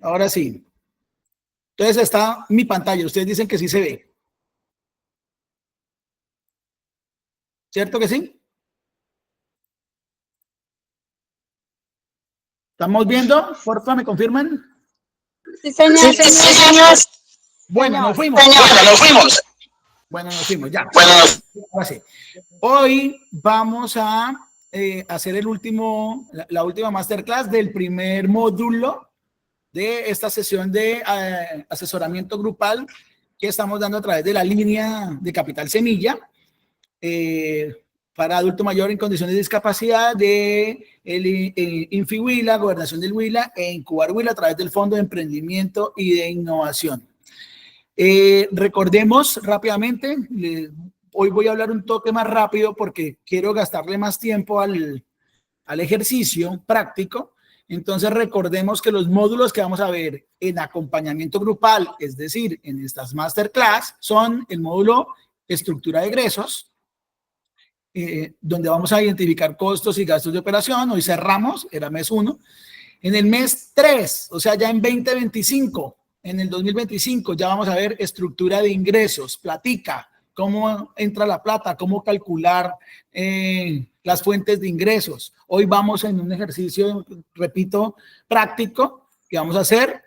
ahora sí. Entonces está mi pantalla. Ustedes dicen que sí se ve. ¿Cierto que sí? ¿Estamos viendo? Por favor, ¿me confirman? Sí, señor. Sí, señor. Bueno, nos fuimos. Bueno, nos fuimos, ya. Ahora sí. Hoy vamos a hacer la última masterclass del primer módulo de esta sesión de asesoramiento grupal que estamos dando a través de la línea de Capital Semilla para adulto mayor en condiciones de discapacidad de Infi Huila, Gobernación del Huila e Incubar Huila a través del Fondo de Emprendimiento y de Innovación. Recordemos rápidamente, hoy voy a hablar un toque más rápido porque quiero gastarle más tiempo al ejercicio práctico. Entonces recordemos que los módulos que vamos a ver en acompañamiento grupal, es decir, en estas masterclass, son el módulo estructura de egresos, donde vamos a identificar costos y gastos de operación. Hoy cerramos, era mes 1. En el mes 3, o sea, ya en 2025, en el 2025, ya vamos a ver estructura de ingresos, platica, cómo entra la plata, cómo calcular las fuentes de ingresos. Hoy vamos en un ejercicio, repito, práctico que vamos a hacer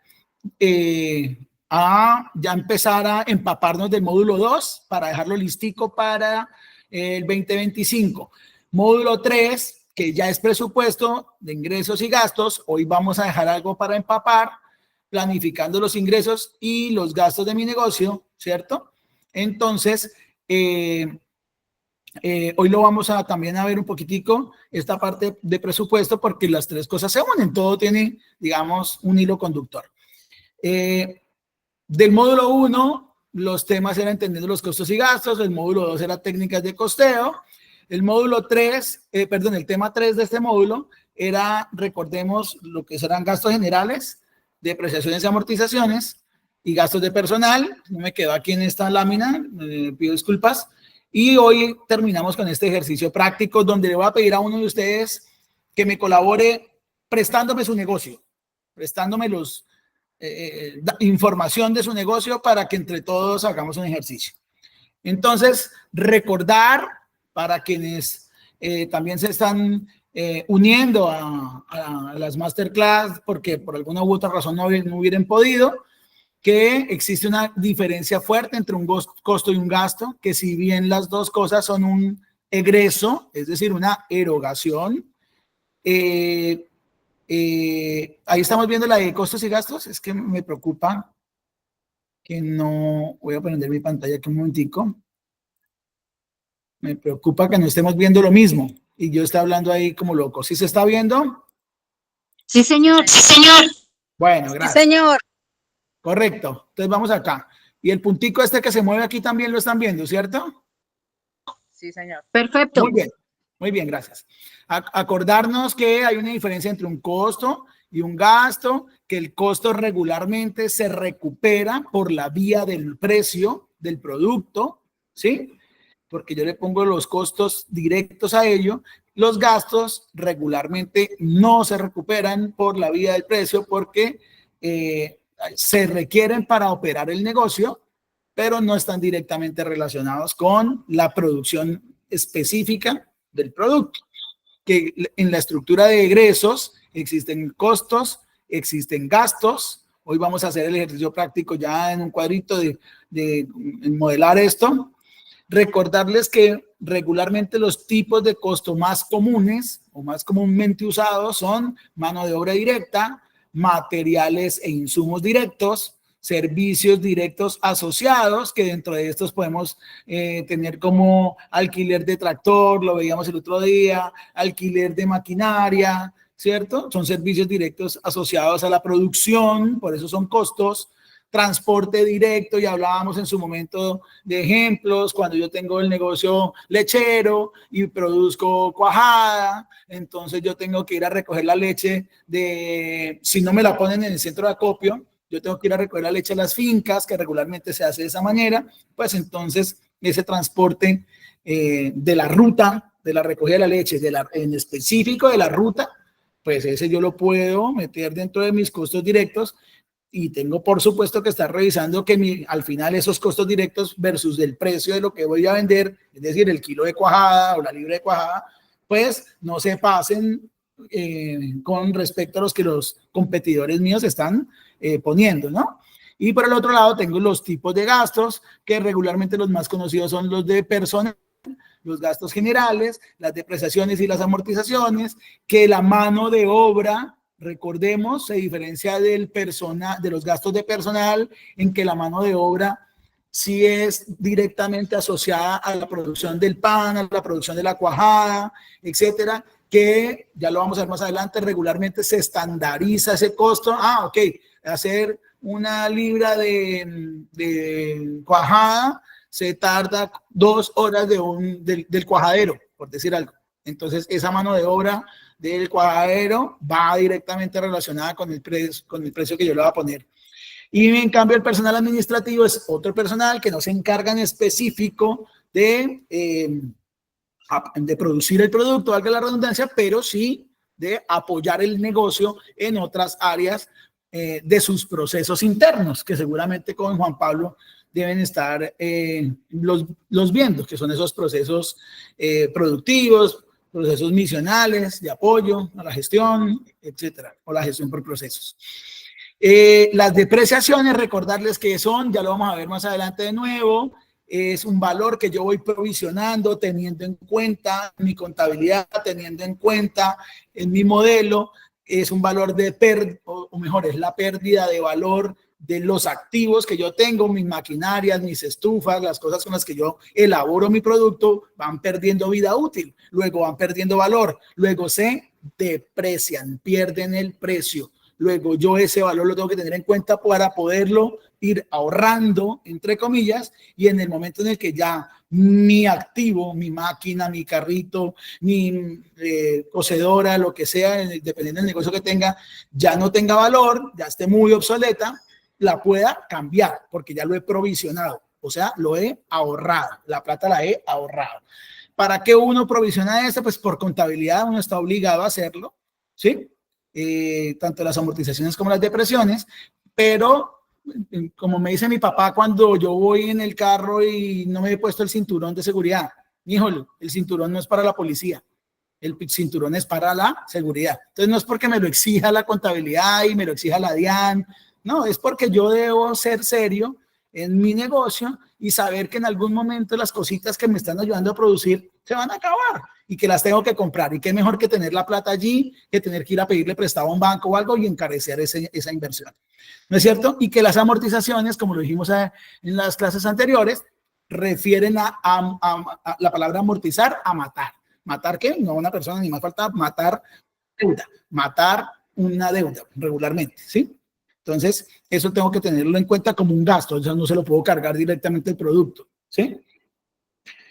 ya empezar a empaparnos del módulo 2 para dejarlo listico para el 2025. Módulo 3, que ya es presupuesto de ingresos y gastos. Hoy vamos a dejar algo para empapar, planificando los ingresos y los gastos de mi negocio, ¿cierto? Entonces, hoy lo vamos a también a ver un poquitico, esta parte de presupuesto, porque las tres cosas se unen, todo tiene, digamos, un hilo conductor. Del módulo 1, los temas eran entendiendo los costos y gastos, el módulo 2 era técnicas de costeo, el módulo 3, el tema 3 de este módulo era, recordemos, lo que serán gastos generales, depreciaciones y amortizaciones y gastos de personal. No me quedo aquí en esta lámina, pido disculpas. Y hoy terminamos con este ejercicio práctico donde le voy a pedir a uno de ustedes que me colabore prestándome su negocio, prestándome información de su negocio para que entre todos hagamos un ejercicio. Entonces, recordar para quienes también se están uniendo a las masterclass porque por alguna u otra razón no hubieran podido, que existe una diferencia fuerte entre un costo y un gasto, que si bien las dos cosas son un egreso, es decir, una erogación, ahí estamos viendo la de costos y gastos. Es que me preocupa que no, voy a prender mi pantalla aquí un momentico, me preocupa que no estemos viendo lo mismo y yo estoy hablando ahí como loco. ¿Sí se está viendo? Sí, señor. Sí, señor. Bueno, gracias. Sí, señor. Correcto. Entonces vamos acá. Y el puntico este que se mueve aquí también lo están viendo, ¿cierto? Sí, señor. Perfecto. Muy bien, gracias. Acordarnos que hay una diferencia entre un costo y un gasto, que el costo regularmente se recupera por la vía del precio del producto, ¿sí? Porque yo le pongo los costos directos a ello. Los gastos regularmente no se recuperan por la vía del precio porque se requieren para operar el negocio, pero no están directamente relacionados con la producción específica del producto. Que en la estructura de egresos existen costos, existen gastos. Hoy vamos a hacer el ejercicio práctico ya en un cuadrito de modelar esto. Recordarles que regularmente los tipos de costo más comunes o más comúnmente usados son mano de obra directa, materiales e insumos directos, servicios directos asociados, que dentro de estos podemos tener como alquiler de tractor, lo veíamos el otro día, alquiler de maquinaria, ¿cierto? Son servicios directos asociados a la producción, por eso son costos. Transporte directo, y hablábamos en su momento de ejemplos, cuando yo tengo el negocio lechero y produzco cuajada, entonces yo tengo que ir a recoger la leche si no me la ponen en el centro de acopio, yo tengo que ir a recoger la leche a las fincas, que regularmente se hace de esa manera, pues entonces ese transporte de la ruta, de la recogida de la leche, en específico de la ruta, pues ese yo lo puedo meter dentro de mis costos directos, y tengo por supuesto que estar revisando que al final esos costos directos versus el precio de lo que voy a vender, es decir, el kilo de cuajada o la libra de cuajada, pues no se pasen con respecto a los que los competidores míos están poniendo, ¿no? Y por el otro lado tengo los tipos de gastos, que regularmente los más conocidos son los de personal, los gastos generales, las depreciaciones y las amortizaciones, que la mano de obra, recordemos, se diferencia de los gastos de personal, en que la mano de obra sí es directamente asociada a la producción del pan, a la producción de la cuajada, etcétera, que ya lo vamos a ver más adelante, regularmente se estandariza ese costo. Ok, hacer una libra de cuajada se tarda 2 horas del cuajadero, por decir algo. Entonces, esa mano de obra del cuajadero va directamente relacionada con el precio que yo le voy a poner. Y en cambio, el personal administrativo es otro personal que no se encarga en específico de producir el producto, valga la redundancia, pero sí de apoyar el negocio en otras áreas de sus procesos internos, que seguramente con Juan Pablo deben estar los viendo, que son esos procesos productivos, procesos misionales de apoyo a la gestión, etcétera, o la gestión por procesos. Las depreciaciones, recordarles que son, ya lo vamos a ver más adelante de nuevo, es un valor que yo voy provisionando, teniendo en cuenta mi contabilidad, teniendo en cuenta en mi modelo, es un valor de o mejor, es la pérdida de valor de los activos que yo tengo, mis maquinarias, mis estufas, las cosas con las que yo elaboro mi producto, van perdiendo vida útil, luego van perdiendo valor, luego se deprecian, pierden el precio. Luego yo ese valor lo tengo que tener en cuenta para poderlo ir ahorrando, entre comillas, y en el momento en el que ya mi activo, mi máquina, mi carrito, mi cocedora, lo que sea, dependiendo del negocio que tenga, ya no tenga valor, ya esté muy obsoleta, la pueda cambiar porque ya lo he provisionado, o sea, lo he ahorrado, la plata la he ahorrado. ¿Para qué uno provisiona esto? Pues por contabilidad uno está obligado a hacerlo, ¿sí? Tanto las amortizaciones como las depresiones, pero como me dice mi papá cuando yo voy en el carro y no me he puesto el cinturón de seguridad, híjole, el cinturón no es para la policía, el cinturón es para la seguridad. Entonces no es porque me lo exija la contabilidad y me lo exija la DIAN, no, es porque yo debo ser serio en mi negocio y saber que en algún momento las cositas que me están ayudando a producir se van a acabar y que las tengo que comprar. Y qué mejor que tener la plata allí, que tener que ir a pedirle prestado a un banco o algo y encarecer esa inversión. ¿No es cierto? Y que las amortizaciones, como lo dijimos en las clases anteriores, refieren a la palabra amortizar, a matar. ¿Matar qué? No a una persona, ni más falta matar deuda. Matar una deuda regularmente, ¿sí? Entonces, eso tengo que tenerlo en cuenta como un gasto, o sea, no se lo puedo cargar directamente el producto, ¿sí?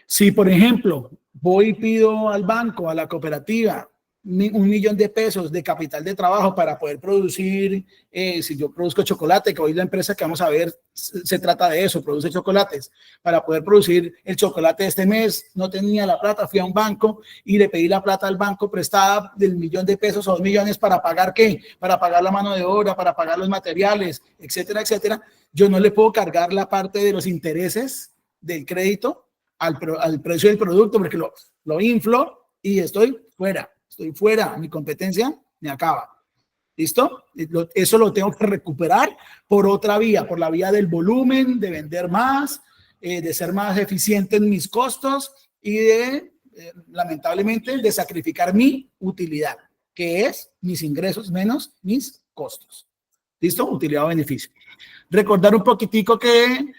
Si, por ejemplo, voy y pido al banco, a la cooperativa, $1.000.000 de pesos de capital de trabajo para poder producir, si yo produzco chocolate, que hoy la empresa que vamos a ver se trata de eso, produce chocolates, para poder producir el chocolate de este mes, no tenía la plata, fui a un banco y le pedí la plata al banco prestada del $1.000.000 de pesos o $2 millones para pagar ¿qué? Para pagar la mano de obra, para pagar los materiales, etcétera, etcétera. Yo no le puedo cargar la parte de los intereses del crédito al precio del producto porque lo inflo y estoy fuera, mi competencia me acaba. ¿Listo? Eso lo tengo que recuperar por otra vía, por la vía del volumen, de vender más, de ser más eficiente en mis costos y lamentablemente, de sacrificar mi utilidad, que es mis ingresos menos mis costos. ¿Listo? Utilidad o beneficio. Recordar un poquitico que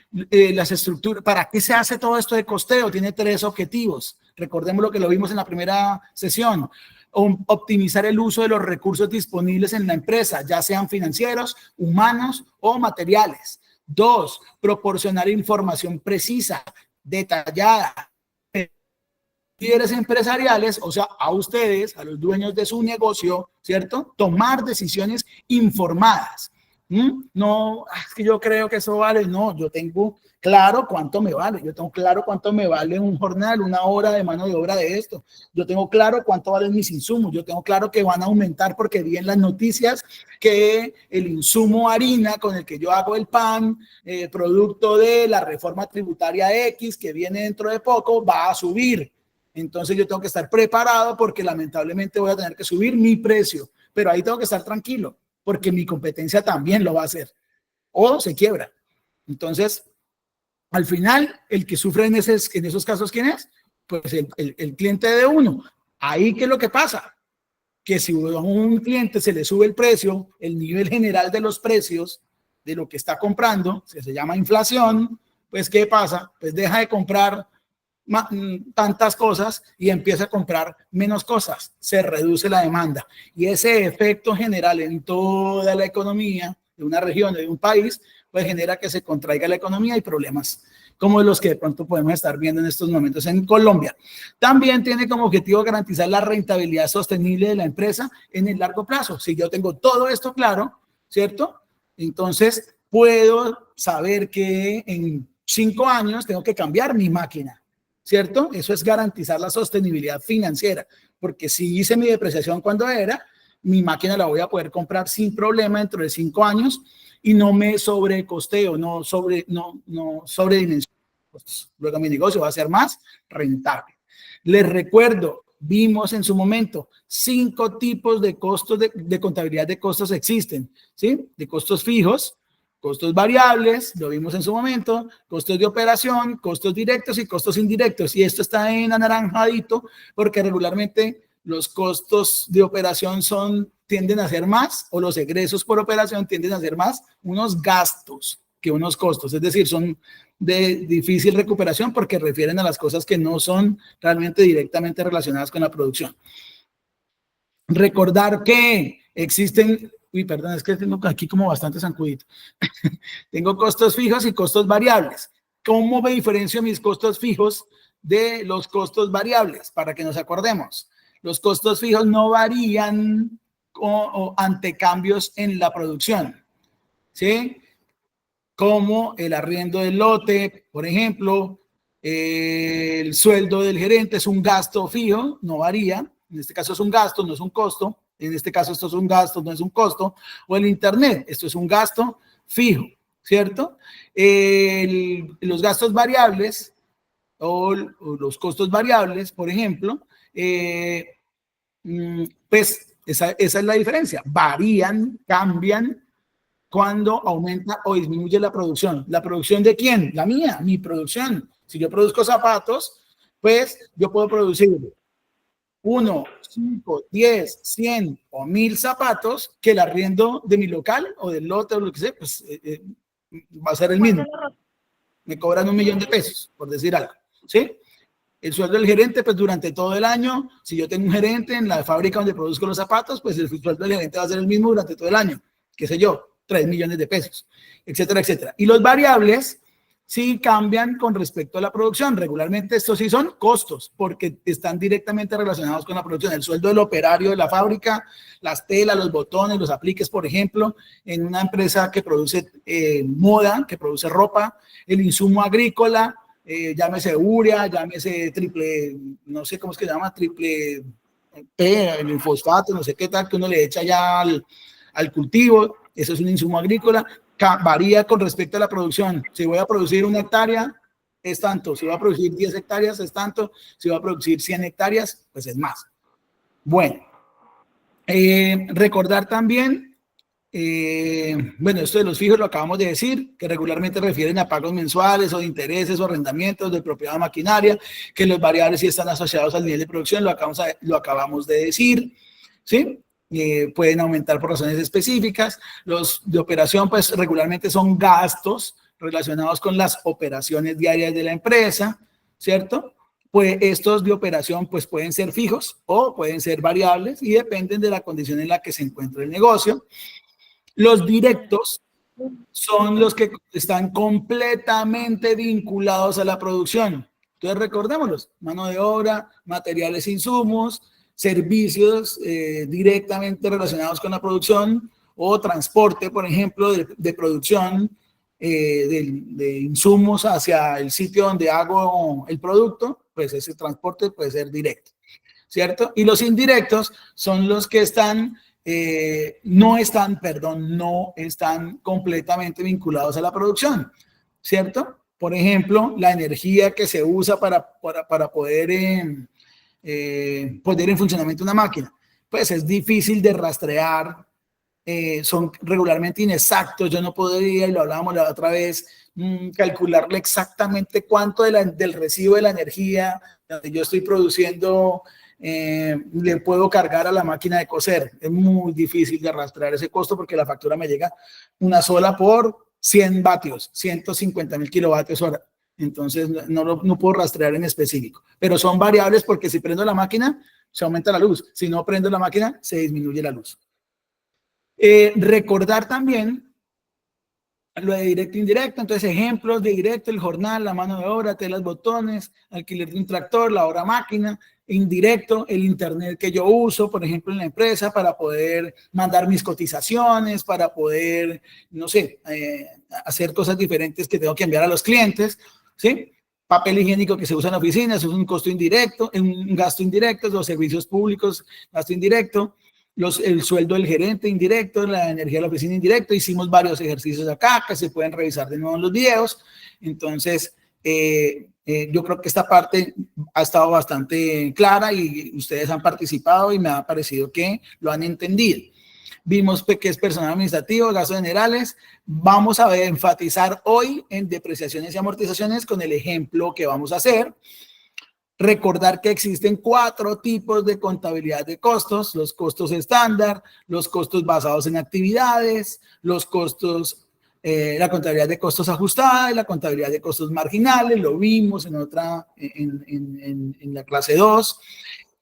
las estructuras, ¿para qué se hace todo esto de costeo? Tiene 3 objetivos. Recordemos lo que lo vimos en la primera sesión. Optimizar el uso de los recursos disponibles en la empresa, ya sean financieros, humanos o materiales. 2, proporcionar información precisa, detallada. Líderes empresariales, o sea, a ustedes, a los dueños de su negocio, ¿cierto? Tomar decisiones informadas. No, es que yo creo que eso vale. No, yo tengo claro cuánto me vale. Yo tengo claro cuánto me vale un jornal, una hora de mano de obra de esto. Yo tengo claro cuánto valen mis insumos. Yo tengo claro que van a aumentar porque vi en las noticias que el insumo harina con el que yo hago el pan, producto de la reforma tributaria X que viene dentro de poco, va a subir. Entonces yo tengo que estar preparado porque lamentablemente voy a tener que subir mi precio. Pero ahí tengo que estar tranquilo, porque mi competencia también lo va a hacer, o se quiebra. Entonces, al final, el que sufre en esos casos, ¿quién es? Pues el cliente de uno. Ahí, ¿qué es lo que pasa? Que si a un cliente se le sube el precio, el nivel general de los precios de lo que está comprando, que se llama inflación, pues ¿qué pasa? Pues deja de comprar tantas cosas y empieza a comprar menos cosas, se reduce la demanda y ese efecto general en toda la economía de una región, de un país, pues genera que se contraiga la economía y problemas como los que de pronto podemos estar viendo en estos momentos en Colombia. También tiene como objetivo garantizar la rentabilidad sostenible de la empresa en el largo plazo. Si yo tengo todo esto claro, ¿cierto? Entonces puedo saber que en 5 años tengo que cambiar mi máquina, ¿cierto? Eso es garantizar la sostenibilidad financiera, porque si hice mi depreciación cuando era, mi máquina la voy a poder comprar sin problema dentro de 5 años y no me sobrecosteo, no sobredimensiono. Luego mi negocio va a ser más rentable. Les recuerdo, vimos en su momento 5 tipos de costos de contabilidad de costos existen, ¿sí? De costos fijos, costos variables, lo vimos en su momento, costos de operación, costos directos y costos indirectos. Y esto está en anaranjadito porque regularmente los costos de operación tienden a ser más, o los egresos por operación tienden a ser más unos gastos que unos costos. Es decir, son de difícil recuperación porque refieren a las cosas que no son realmente directamente relacionadas con la producción. Recordar que existen... Uy, perdón, es que tengo aquí como bastante zancudito. Tengo costos fijos y costos variables. ¿Cómo me diferencio mis costos fijos de los costos variables? Para que nos acordemos. Los costos fijos no varían ante cambios en la producción, ¿sí? Como el arriendo del lote, por ejemplo, el sueldo del gerente es un gasto fijo, no varía. En este caso es un gasto, no es un costo. En este caso esto es un gasto, no es un costo. O el internet, esto es un gasto fijo, ¿cierto? Los gastos variables o los costos variables, por ejemplo, pues esa es la diferencia. Varían, cambian cuando aumenta o disminuye la producción. ¿La producción de quién? La mía, mi producción. Si yo produzco zapatos, pues yo puedo producir 1, 5, 10, 100 o 1000 zapatos que el arriendo de mi local o del lote o lo que sea, pues va a ser el mismo. Me cobran $1.000.000, por decir algo, ¿sí? El sueldo del gerente, pues durante todo el año, si yo tengo un gerente en la fábrica donde produzco los zapatos, pues el sueldo del gerente va a ser el mismo durante todo el año, qué sé yo, $3.000.000, etcétera, etcétera. Y los variables sí cambian con respecto a la producción. Regularmente estos sí son costos porque están directamente relacionados con la producción. El sueldo del operario de la fábrica, las telas, los botones, los apliques, por ejemplo, en una empresa que produce moda, que produce ropa, el insumo agrícola, llámese urea, llámese triple, no sé cómo es que se llama, triple P, el fosfato, no sé qué tal, que uno le echa ya al cultivo. Eso es un insumo agrícola. Varía con respecto a la producción. Si voy a producir 1 hectárea, es tanto. Si voy a producir 10 hectáreas, es tanto. Si voy a producir 100 hectáreas, pues es más. Bueno, recordar también, bueno, esto de los fijos lo acabamos de decir, que regularmente refieren a pagos mensuales o de intereses o arrendamientos de propiedad de maquinaria, que los variables sí están asociados al nivel de producción, lo acabamos de decir, ¿sí? Pueden aumentar por razones específicas. Los de operación, pues regularmente son gastos relacionados con las operaciones diarias de la empresa, ¿cierto? Pues estos de operación pues pueden ser fijos o pueden ser variables y dependen de la condición en la que se encuentra el negocio. Los directos son los que están completamente vinculados a la producción. Entonces recordémoslos: mano de obra, materiales e insumos, servicios directamente relacionados con la producción o transporte, por ejemplo, de producción de insumos hacia el sitio donde hago el producto, pues ese transporte puede ser directo, ¿cierto? Y los indirectos son los que no están completamente vinculados a la producción, ¿cierto? Por ejemplo, la energía que se usa para poder poner en funcionamiento una máquina, pues es difícil de rastrear, son regularmente inexactos. Yo no podría, y lo hablábamos la otra vez, calcularle exactamente cuánto del residuo de la energía que yo estoy produciendo le puedo cargar a la máquina de coser. Es muy difícil de rastrear ese costo porque la factura me llega una sola por 100 vatios, 150.000 kilovatios hora. Entonces no puedo rastrear en específico, pero son variables porque si prendo la máquina se aumenta la luz, si no prendo la máquina se disminuye la luz. Recordar también lo de directo e indirecto. Entonces, ejemplos de directo: el jornal, la mano de obra, telas, botones, alquiler de un tractor, la hora máquina. Indirecto, el internet que yo uso, por ejemplo, en la empresa para poder mandar mis cotizaciones, para poder, no sé, hacer cosas diferentes que tengo que enviar a los clientes, ¿sí? Papel higiénico que se usa en la oficina, eso es un costo indirecto, un gasto indirecto. Los servicios públicos, gasto indirecto. El sueldo del gerente indirecto, la energía de la oficina indirecto. Hicimos varios ejercicios acá que se pueden revisar de nuevo en los videos. Entonces, yo creo que esta parte ha estado bastante clara y ustedes han participado y me ha parecido que lo han entendido. Vimos que es personal administrativo, gastos generales. Vamos a enfatizar hoy en depreciaciones y amortizaciones con el ejemplo que vamos a hacer. Recordar que existen 4 tipos de contabilidad de costos: los costos estándar, los costos basados en actividades, los costos, la contabilidad de costos ajustada y la contabilidad de costos marginales. Lo vimos en la clase 2.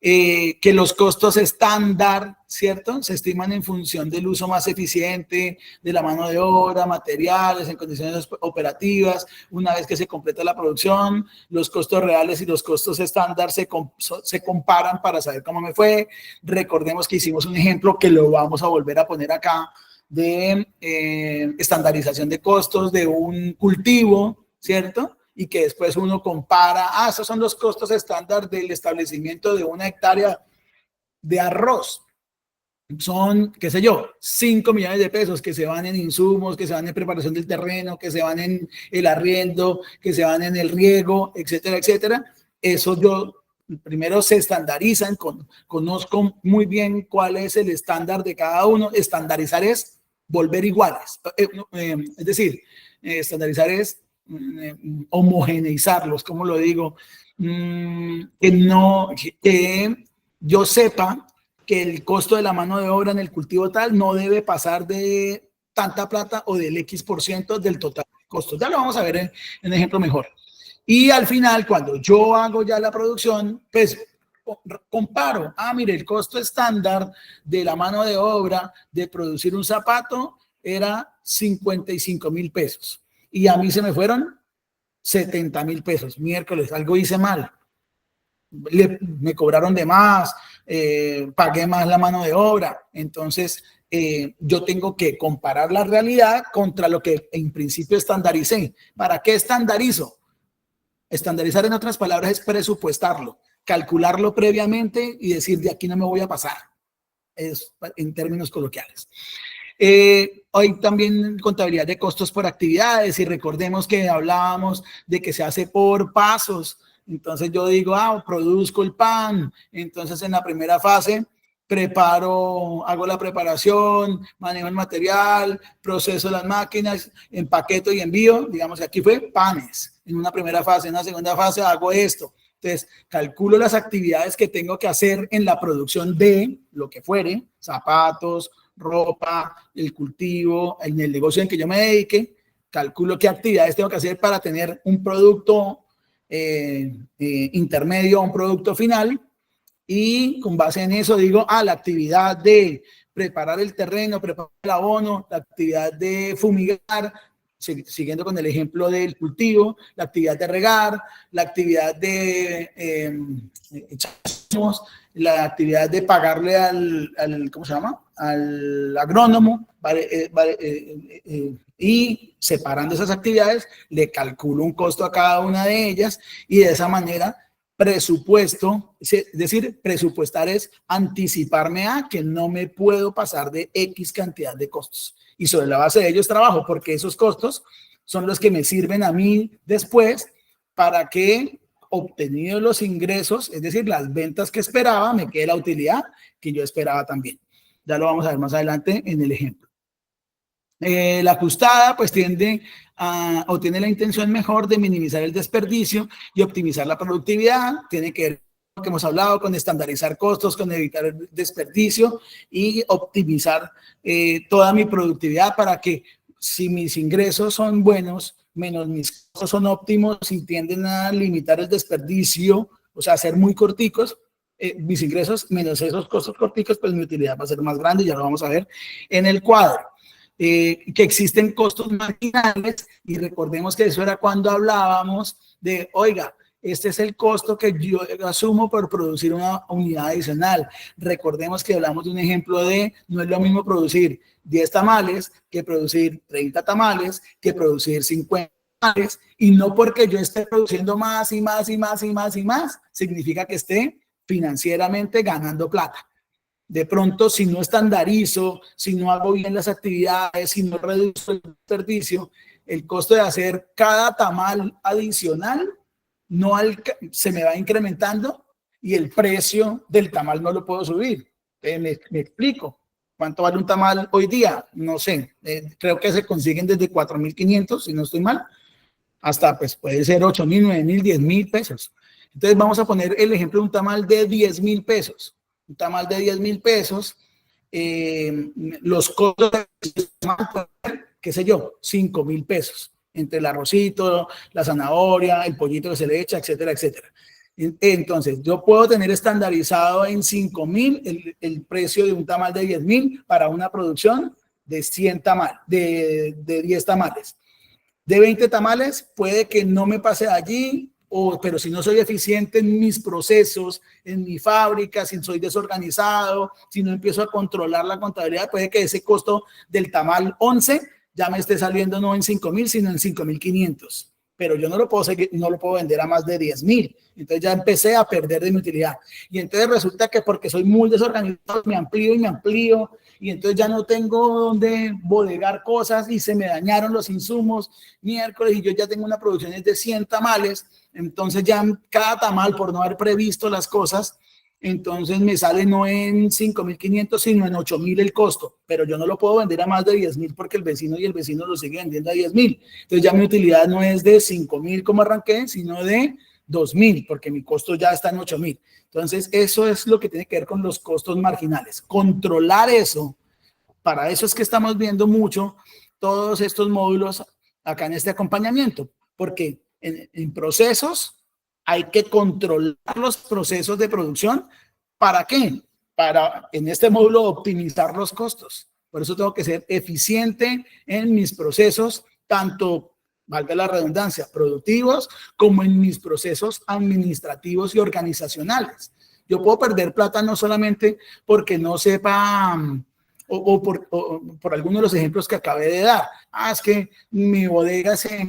Que los costos estándar, ¿cierto?, se estiman en función del uso más eficiente de la mano de obra, materiales, en condiciones operativas. Una vez que se completa la producción, los costos reales y los costos estándar se comparan para saber cómo me fue. Recordemos que hicimos un ejemplo que lo vamos a volver a poner acá de estandarización de costos de un cultivo, ¿cierto?, y que después uno compara, esos son los costos estándar del establecimiento de 1 hectárea de arroz. Son, qué sé yo, 5 millones de pesos que se van en insumos, que se van en preparación del terreno, que se van en el arriendo, que se van en el riego, etcétera, etcétera. Eso primero se estandarizan, conozco muy bien cuál es el estándar de cada uno. Estandarizar es volver iguales, es decir, estandarizar es homogeneizarlos, como lo digo, que yo sepa que el costo de la mano de obra en el cultivo tal no debe pasar de tanta plata o del X% del total de costos. Ya lo vamos a ver en ejemplo mejor. Y al final, cuando yo hago ya la producción, pues comparo, mire, el costo estándar de la mano de obra de producir un zapato era 55.000 pesos. Y a mí se me fueron 70.000 pesos. Miércoles, algo hice mal. Me cobraron de más, pagué más la mano de obra. Entonces, yo tengo que comparar la realidad contra lo que en principio estandaricé. ¿Para qué estandarizo? Estandarizar, en otras palabras, es presupuestarlo, calcularlo previamente y decir, de aquí no me voy a pasar. Es en términos coloquiales. Hoy también contabilidad de costos por actividades, y recordemos que hablábamos de que se hace por pasos. Entonces yo digo, produzco el pan, entonces en la primera fase hago la preparación, manejo el material, proceso las máquinas, empaqueto y envío. Digamos que aquí fue panes en una primera fase. En la segunda fase hago esto. Entonces, calculo las actividades que tengo que hacer en la producción de lo que fuere, zapatos, ropa, el cultivo, en el negocio en que yo me dedique. Calculo qué actividades tengo que hacer para tener un producto intermedio, un producto final, y con base en eso digo, la actividad de preparar el terreno, preparar el abono, la actividad de fumigar, siguiendo con el ejemplo del cultivo, la actividad de regar, la actividad de la actividad de pagarle al ¿cómo se llama? Al agrónomo, y separando esas actividades, le calculo un costo a cada una de ellas y de esa manera presupuesto, es decir, presupuestar es anticiparme a que no me puedo pasar de X cantidad de costos. Y sobre la base de ellos trabajo, porque esos costos son los que me sirven a mí después para que, obtenidos los ingresos, es decir, las ventas que esperaba, me quede la utilidad que yo esperaba también. Ya lo vamos a ver más adelante en el ejemplo. La ajustada pues tiende a, o tiene la intención mejor de minimizar el desperdicio y optimizar la productividad. Tiene que ver con lo que hemos hablado, con estandarizar costos, con evitar el desperdicio y optimizar toda mi productividad para que si mis ingresos son buenos, menos mis costos son óptimos y tienden a limitar el desperdicio, o sea, ser muy corticos, mis ingresos menos esos costos corticos, pues mi utilidad va a ser más grande, ya lo vamos a ver en el cuadro. Que existen costos marginales y recordemos que eso era cuando hablábamos de, oiga, este es el costo que yo asumo por producir una unidad adicional. Recordemos que hablamos de un ejemplo de, no es lo mismo producir 10 tamales que producir 30 tamales, que producir 50 tamales, y no porque yo esté produciendo más y más y más y más y más, significa que esté financieramente ganando plata. De pronto, si no estandarizo, si no hago bien las actividades, si no reduzco el desperdicio, el costo de hacer cada tamal adicional no se me va incrementando y el precio del tamal no lo puedo subir. Me explico. ¿Cuánto vale un tamal hoy día? No sé. Creo que se consiguen desde 4.500, si no estoy mal, hasta pues puede ser 8.000, 9.000, 10.000 pesos. Entonces vamos a poner el ejemplo de un tamal de 10.000 pesos. Un tamal de 10.000 pesos, los costos de tamal, qué sé yo, 5.000 pesos, entre el arrocito, la zanahoria, el pollito que se le echa, etcétera, etcétera. Entonces, yo puedo tener estandarizado en 5.000 el precio de un tamal de 10.000 para una producción de 100 tamales, de 10 tamales. De 20 tamales, puede que no me pase de allí, pero si no soy eficiente en mis procesos, en mi fábrica, si soy desorganizado, si no empiezo a controlar la contabilidad, puede que ese costo del tamal 11 ya me esté saliendo no en 5.000, sino en 5.500. Pero yo no lo puedo seguir, no lo puedo vender a más de 10.000. Entonces ya empecé a perder de mi utilidad. Y entonces resulta que porque soy muy desorganizado, me amplío y me amplío, y entonces ya no tengo donde bodegar cosas y se me dañaron los insumos miércoles y yo ya tengo una producción de 100 tamales. Entonces ya cada tamal, por no haber previsto las cosas, entonces me sale no en 5.500, sino en 8.000 el costo, pero yo no lo puedo vender a más de 10.000 porque el vecino lo sigue vendiendo a 10.000. Entonces ya mi utilidad no es de 5.000 como arranqué, sino de 2.000, porque mi costo ya está en 8.000. Entonces eso es lo que tiene que ver con los costos marginales. Controlar eso, para eso es que estamos viendo mucho todos estos módulos acá en este acompañamiento, porque en procesos hay que controlar los procesos de producción. ¿Para qué? Para, en este módulo, optimizar los costos. Por eso tengo que ser eficiente en mis procesos, tanto, valga la redundancia, productivos, como en mis procesos administrativos y organizacionales. Yo puedo perder plata no solamente porque no sepa... O por algunos de los ejemplos que acabé de dar. Es que mi bodega se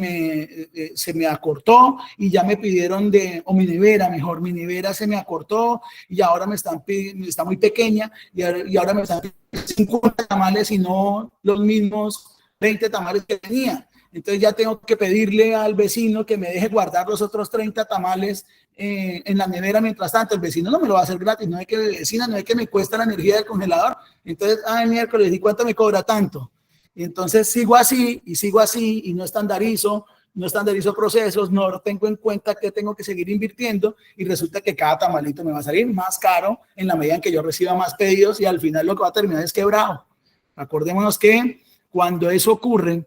me acortó y ya me pidieron o mi nevera se me acortó y ahora está muy pequeña y ahora me están pidiendo 50 tamales y no los mismos 20 tamales que tenía. Entonces ya tengo que pedirle al vecino que me deje guardar los otros 30 tamales en la nevera. Mientras tanto, el vecino no me lo va a hacer gratis, no es que vecina, no es que me cuesta la energía del congelador. Entonces, miércoles, ¿y cuánto me cobra tanto? Y entonces sigo así y no estandarizo procesos, no tengo en cuenta que tengo que seguir invirtiendo y resulta que cada tamalito me va a salir más caro en la medida en que yo reciba más pedidos y al final lo que va a terminar es quebrado. Acordémonos que cuando eso ocurre,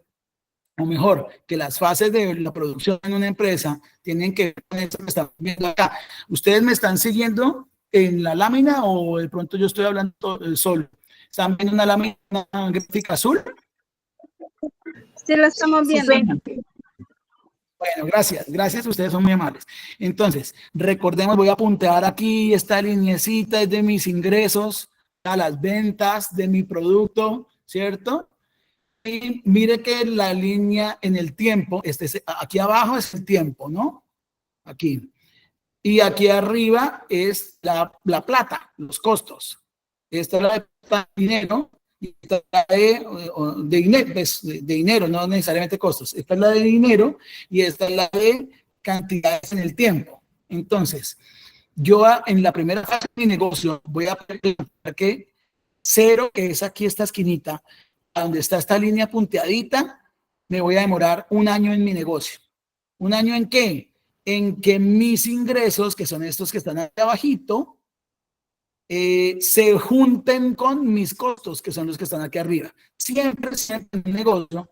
o mejor, que las fases de la producción en una empresa tienen que ver con esto que estamos viendo acá. ¿Ustedes me están siguiendo en la lámina o de pronto yo estoy hablando solo? ¿Están viendo una lámina gráfica azul? Sí, lo estamos viendo. Sí, Bueno, gracias, ustedes son muy amables. Entonces, recordemos, voy a apuntar aquí esta lineecita es de mis ingresos a las ventas de mi producto, ¿cierto? Y mire que la línea en el tiempo, aquí abajo es el tiempo, ¿no? Aquí. Y aquí arriba es la plata, los costos. Esta es la de dinero, y esta es la de dinero, de dinero, no necesariamente costos. Esta es la de dinero y esta es la de cantidades en el tiempo. Entonces, yo en la primera fase de mi negocio voy a preguntar que 0, que es aquí esta esquinita, donde está esta línea punteadita, me voy a demorar 1 año en mi negocio. ¿1 año en qué? En que mis ingresos, que son estos que están ahí abajito, se junten con mis costos, que son los que están aquí arriba. Siempre en un negocio,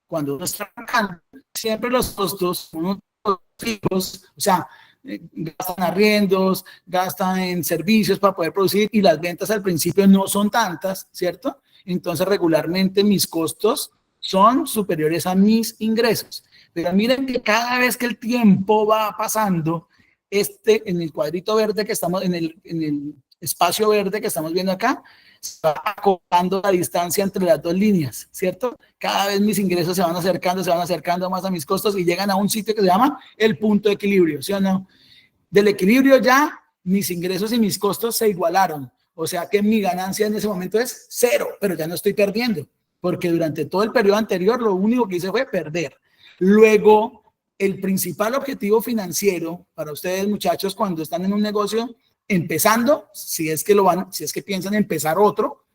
cuando uno está trabajando, siempre los costos son fijos, o sea, gastan arriendos, gastan en servicios para poder producir y las ventas al principio no son tantas, ¿cierto? Entonces regularmente mis costos son superiores a mis ingresos. Pero miren que cada vez que el tiempo va pasando, en el cuadrito verde que estamos, en el espacio verde que estamos viendo acá, se va acortando la distancia entre las dos líneas, ¿cierto? Cada vez mis ingresos se van acercando más a mis costos y llegan a un sitio que se llama el punto de equilibrio, ¿sí o no? Del equilibrio ya mis ingresos y mis costos se igualaron, o sea que mi ganancia en ese momento es 0, pero ya no estoy perdiendo, porque durante todo el periodo anterior lo único que hice fue perder. Luego, el principal objetivo financiero para ustedes, muchachos, cuando están en un negocio empezando, si es que piensan empezar otro,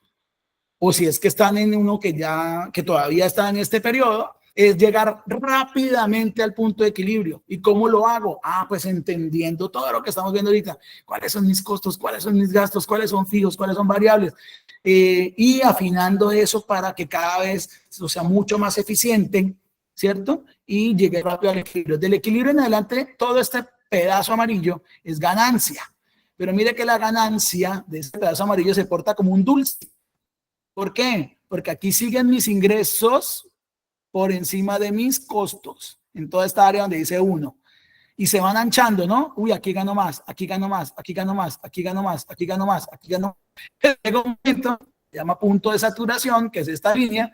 o si es que están en uno que todavía está en este periodo, es llegar rápidamente al punto de equilibrio. ¿Y cómo lo hago? Pues entendiendo todo lo que estamos viendo ahorita. ¿Cuáles son mis costos? ¿Cuáles son mis gastos? ¿Cuáles son fijos? ¿Cuáles son variables? Y afinando eso para que cada vez sea mucho más eficiente, ¿cierto? Y llegue rápido al equilibrio. Del equilibrio en adelante, todo este pedazo amarillo es ganancia. Pero mire que la ganancia de este pedazo amarillo se porta como un dulce. ¿Por qué? Porque aquí siguen mis ingresos por encima de mis costos en toda esta área donde dice 1. Y se van anchando, ¿no? Uy, aquí gano más, aquí gano más, aquí gano más, aquí gano más, aquí gano más, aquí gano más. Llega un momento, se llama punto de saturación, que es esta línea,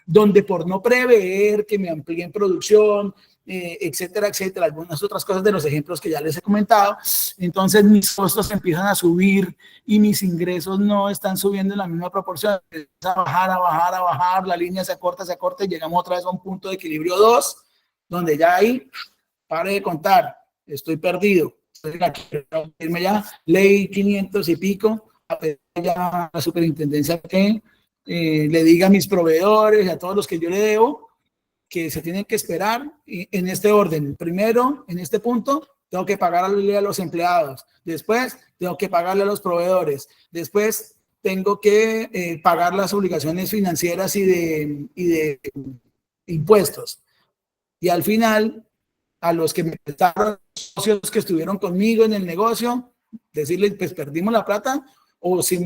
donde por no prever que me amplíen producción, etcétera, etcétera, algunas otras cosas de los ejemplos que ya les he comentado, entonces mis costos empiezan a subir y mis ingresos no están subiendo en la misma proporción, empieza a bajar, la línea se acorta y llegamos otra vez a un punto de equilibrio 2, donde ya ahí, pare de contar, estoy perdido, irme ya, ley 500 y pico, a pedir ya a la superintendencia que le diga a mis proveedores, a todos los que yo le debo, que se tienen que esperar en este orden. Primero, en este punto, tengo que pagarle a los empleados. Después, tengo que pagarle a los proveedores. Después, tengo que pagar las obligaciones financieras y de impuestos. Y al final, a los que me prestaron, socios que estuvieron conmigo en el negocio, decirles, pues perdimos la plata, o si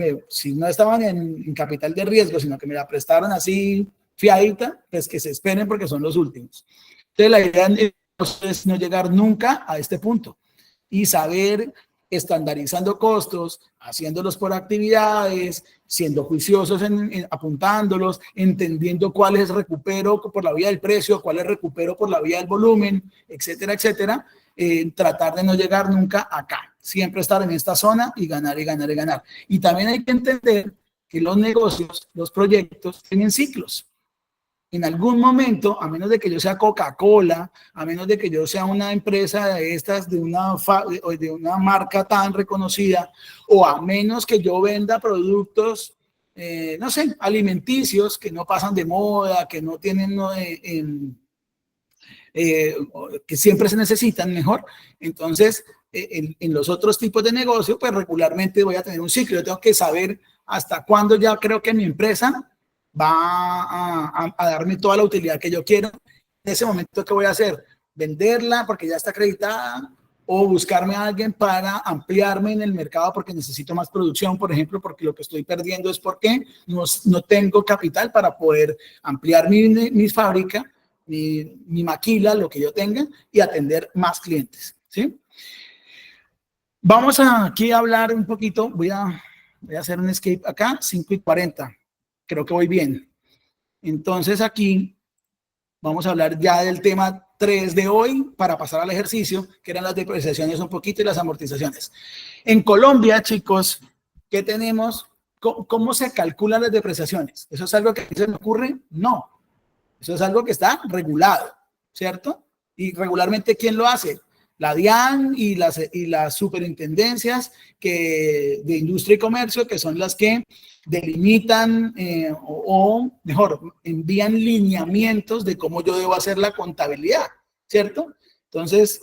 no estaban en capital de riesgo, sino que me la prestaron así fiadita, pues que se esperen porque son los últimos. Entonces la idea es no llegar nunca a este punto y saber estandarizando costos, haciéndolos por actividades, siendo juiciosos apuntándolos, entendiendo cuál es recupero por la vía del precio, cuál es recupero por la vía del volumen, etcétera, etcétera. Tratar de no llegar nunca acá, siempre estar en esta zona y ganar y ganar y ganar. Y también hay que entender que los negocios, los proyectos tienen ciclos. En algún momento, a menos de que yo sea Coca-Cola, a menos de que yo sea una empresa de estas, de una marca tan reconocida, o a menos que yo venda productos, no sé, alimenticios que no pasan de moda, que no tienen, que siempre se necesitan mejor. Entonces, en los otros tipos de negocio, pues regularmente voy a tener un ciclo. Yo tengo que saber hasta cuándo ya creo que mi empresa va a darme toda la utilidad que yo quiero. En ese momento, ¿qué voy a hacer? Venderla porque ya está acreditada o buscarme a alguien para ampliarme en el mercado porque necesito más producción, por ejemplo, porque lo que estoy perdiendo es porque no tengo capital para poder ampliar mi fábrica mi maquila, lo que yo tenga, y atender más clientes, ¿sí? Vamos aquí a hablar un poquito, voy a hacer un escape acá, 5:40, creo que voy bien. Entonces aquí vamos a hablar ya del tema 3 de hoy para pasar al ejercicio, que eran las depreciaciones un poquito y las amortizaciones. En Colombia, chicos, ¿qué tenemos? ¿Cómo se calculan las depreciaciones? ¿Eso es algo que se me ocurre? No. Eso es algo que está regulado, ¿cierto? Y regularmente, ¿quién lo hace? La DIAN y las superintendencias de industria y comercio, que son las que delimitan o mejor, envían lineamientos de cómo yo debo hacer la contabilidad, ¿cierto? Entonces,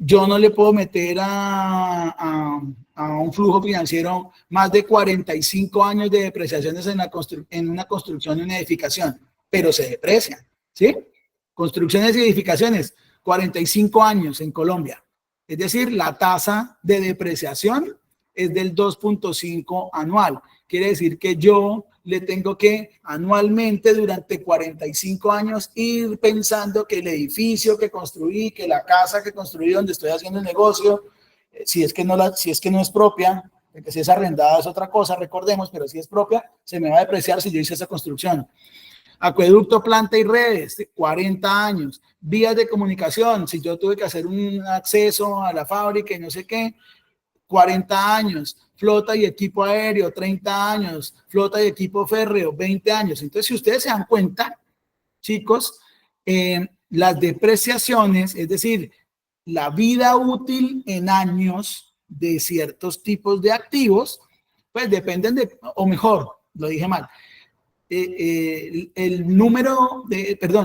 yo no le puedo meter a un flujo financiero más de 45 años de depreciaciones en una construcción y una edificación, pero se deprecian, ¿sí? Construcciones y edificaciones, 45 años en Colombia. Es decir, la tasa de depreciación es del 2.5 anual. Quiere decir que yo le tengo que anualmente durante 45 años ir pensando que el edificio que construí, que la casa que construí donde estoy haciendo el negocio, si es que no es propia, porque si es arrendada es otra cosa, recordemos, pero si es propia, se me va a depreciar si yo hice esa construcción. Acueducto, planta y redes, 40 años. Vías de comunicación, si yo tuve que hacer un acceso a la fábrica y no sé qué, 40 años. Flota y equipo aéreo, 30 años. Flota y equipo férreo, 20 años. Entonces, si ustedes se dan cuenta, chicos, las depreciaciones, es decir, la vida útil en años de ciertos tipos de activos, pues dependen de, o mejor, lo dije mal,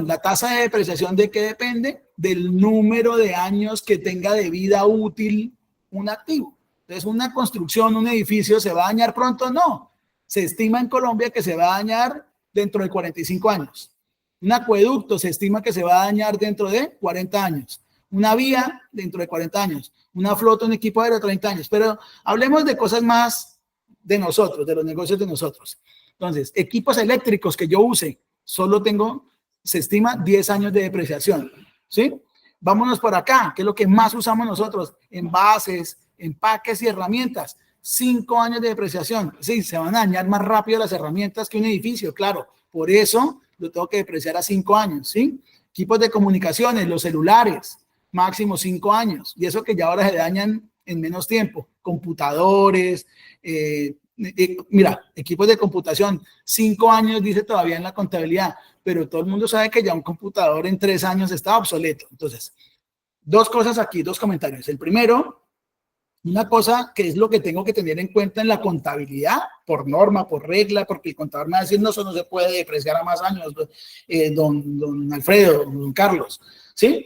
la tasa de depreciación ¿de qué depende? Del número de años que tenga de vida útil un activo. Entonces, una construcción, un edificio, ¿se va a dañar pronto? No. Se estima en Colombia que se va a dañar dentro de 45 años. Un acueducto se estima que se va a dañar dentro de 40 años. Una vía dentro de 40 años. Una flota, un equipo aéreo, 30 años. Pero hablemos de cosas más de nosotros, de los negocios de nosotros. Entonces, equipos eléctricos que yo use, se estima 10 años de depreciación, ¿sí? Vámonos por acá, que es lo que más usamos nosotros, envases, empaques y herramientas, 5 años de depreciación. Sí, se van a dañar más rápido las herramientas que un edificio, claro, por eso lo tengo que depreciar a 5 años, ¿sí? Equipos de comunicaciones, los celulares, máximo 5 años, y eso que ya ahora se dañan en menos tiempo, computadores, mira, equipos de computación, 5 años dice todavía en la contabilidad, pero todo el mundo sabe que ya un computador en 3 años está obsoleto. Entonces, dos cosas aquí, dos comentarios. El primero, una cosa que es lo que tengo que tener en cuenta en la contabilidad, por norma, por regla, porque el contador me va a decir, no, eso no se puede depreciar a más años, don Alfredo, don Carlos, ¿sí?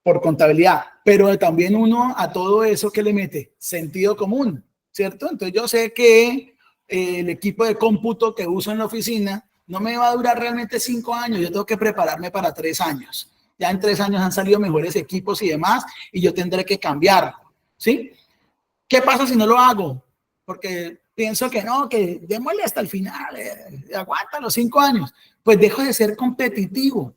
Por contabilidad, pero también uno a todo eso que le mete sentido común, ¿cierto? Entonces yo sé que el equipo de cómputo que uso en la oficina no me va a durar realmente 5 años, yo tengo que prepararme para 3 años. Ya en 3 años han salido mejores equipos y demás, y yo tendré que cambiar, ¿sí? ¿Qué pasa si no lo hago? Porque pienso que no, que démosle hasta el final, aguanta los 5 años. Pues dejo de ser competitivo,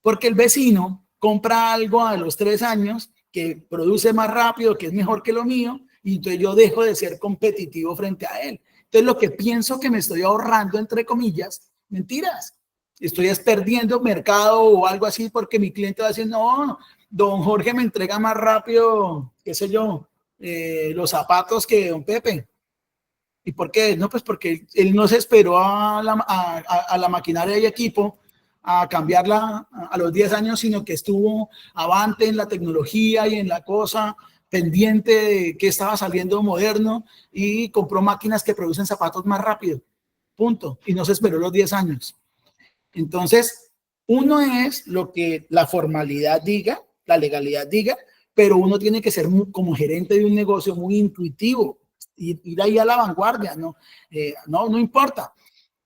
porque el vecino compra algo a los 3 años que produce más rápido, que es mejor que lo mío, y entonces yo dejo de ser competitivo frente a él. Entonces lo que pienso que me estoy ahorrando, entre comillas, mentiras. Estoy perdiendo mercado o algo así porque mi cliente va a decir, no, don Jorge me entrega más rápido, qué sé yo, los zapatos que don Pepe. ¿Y por qué? No, pues porque él no se esperó a la maquinaria y equipo a cambiarla a los 10 años, sino que estuvo avante en la tecnología y en la cosa, pendiente de qué estaba saliendo moderno y compró máquinas que producen zapatos más rápido. Punto. Y no se esperó los 10 años. Entonces, uno es lo que la formalidad diga, la legalidad diga, pero uno tiene que ser como gerente de un negocio muy intuitivo, ir ahí a la vanguardia, no importa.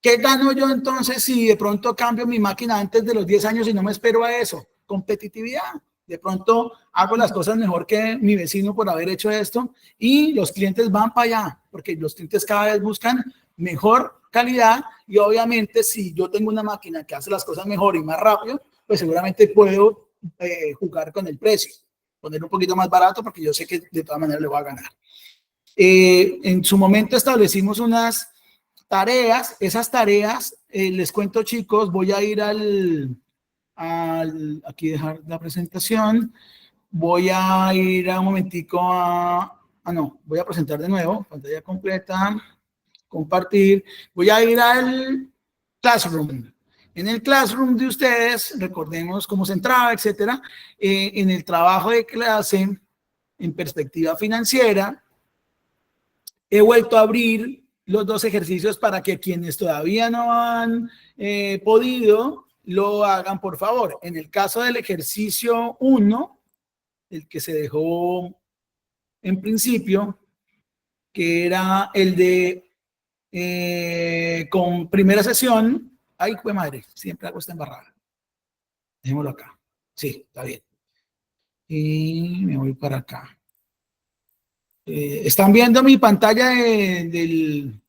¿Qué gano yo entonces si de pronto cambio mi máquina antes de los 10 años y no me espero a eso? Competitividad. De pronto hago las cosas mejor que mi vecino por haber hecho esto y los clientes van para allá, porque los clientes cada vez buscan mejor calidad y obviamente si yo tengo una máquina que hace las cosas mejor y más rápido, pues seguramente puedo jugar con el precio, poner un poquito más barato porque yo sé que de todas maneras le voy a ganar. En su momento establecimos unas tareas, esas tareas, les cuento chicos, voy a ir aquí dejar la presentación, voy a ir a un momentico no, voy a presentar de nuevo, pantalla completa, compartir, voy a ir al Classroom. En el Classroom de ustedes, recordemos cómo se entraba, etcétera, en el trabajo de clase, en perspectiva financiera, he vuelto a abrir los 2 ejercicios para que quienes todavía no han podido, lo hagan por favor. En el caso del ejercicio 1, el que se dejó en principio, que era el de con primera sesión, ay, jue madre, siempre hago esta embarrada. Dejémoslo acá. Sí, está bien. Y me voy para acá. ¿Están viendo mi pantalla del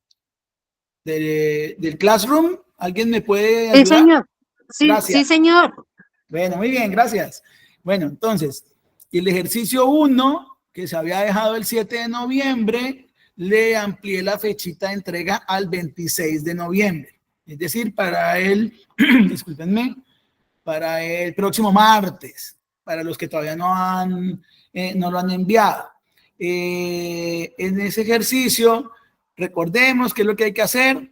Classroom? ¿Alguien me puede ayudar? Sí, señor. Sí, Gracias. sí, señor. Bueno, muy bien, gracias. Bueno, entonces, el ejercicio 1, que se había dejado el 7 de noviembre, le amplié la fechita de entrega al 26 de noviembre. Es decir, para el, discúlpenme, para el próximo martes, para los que todavía no lo han enviado. En ese ejercicio, recordemos qué es lo que hay que hacer.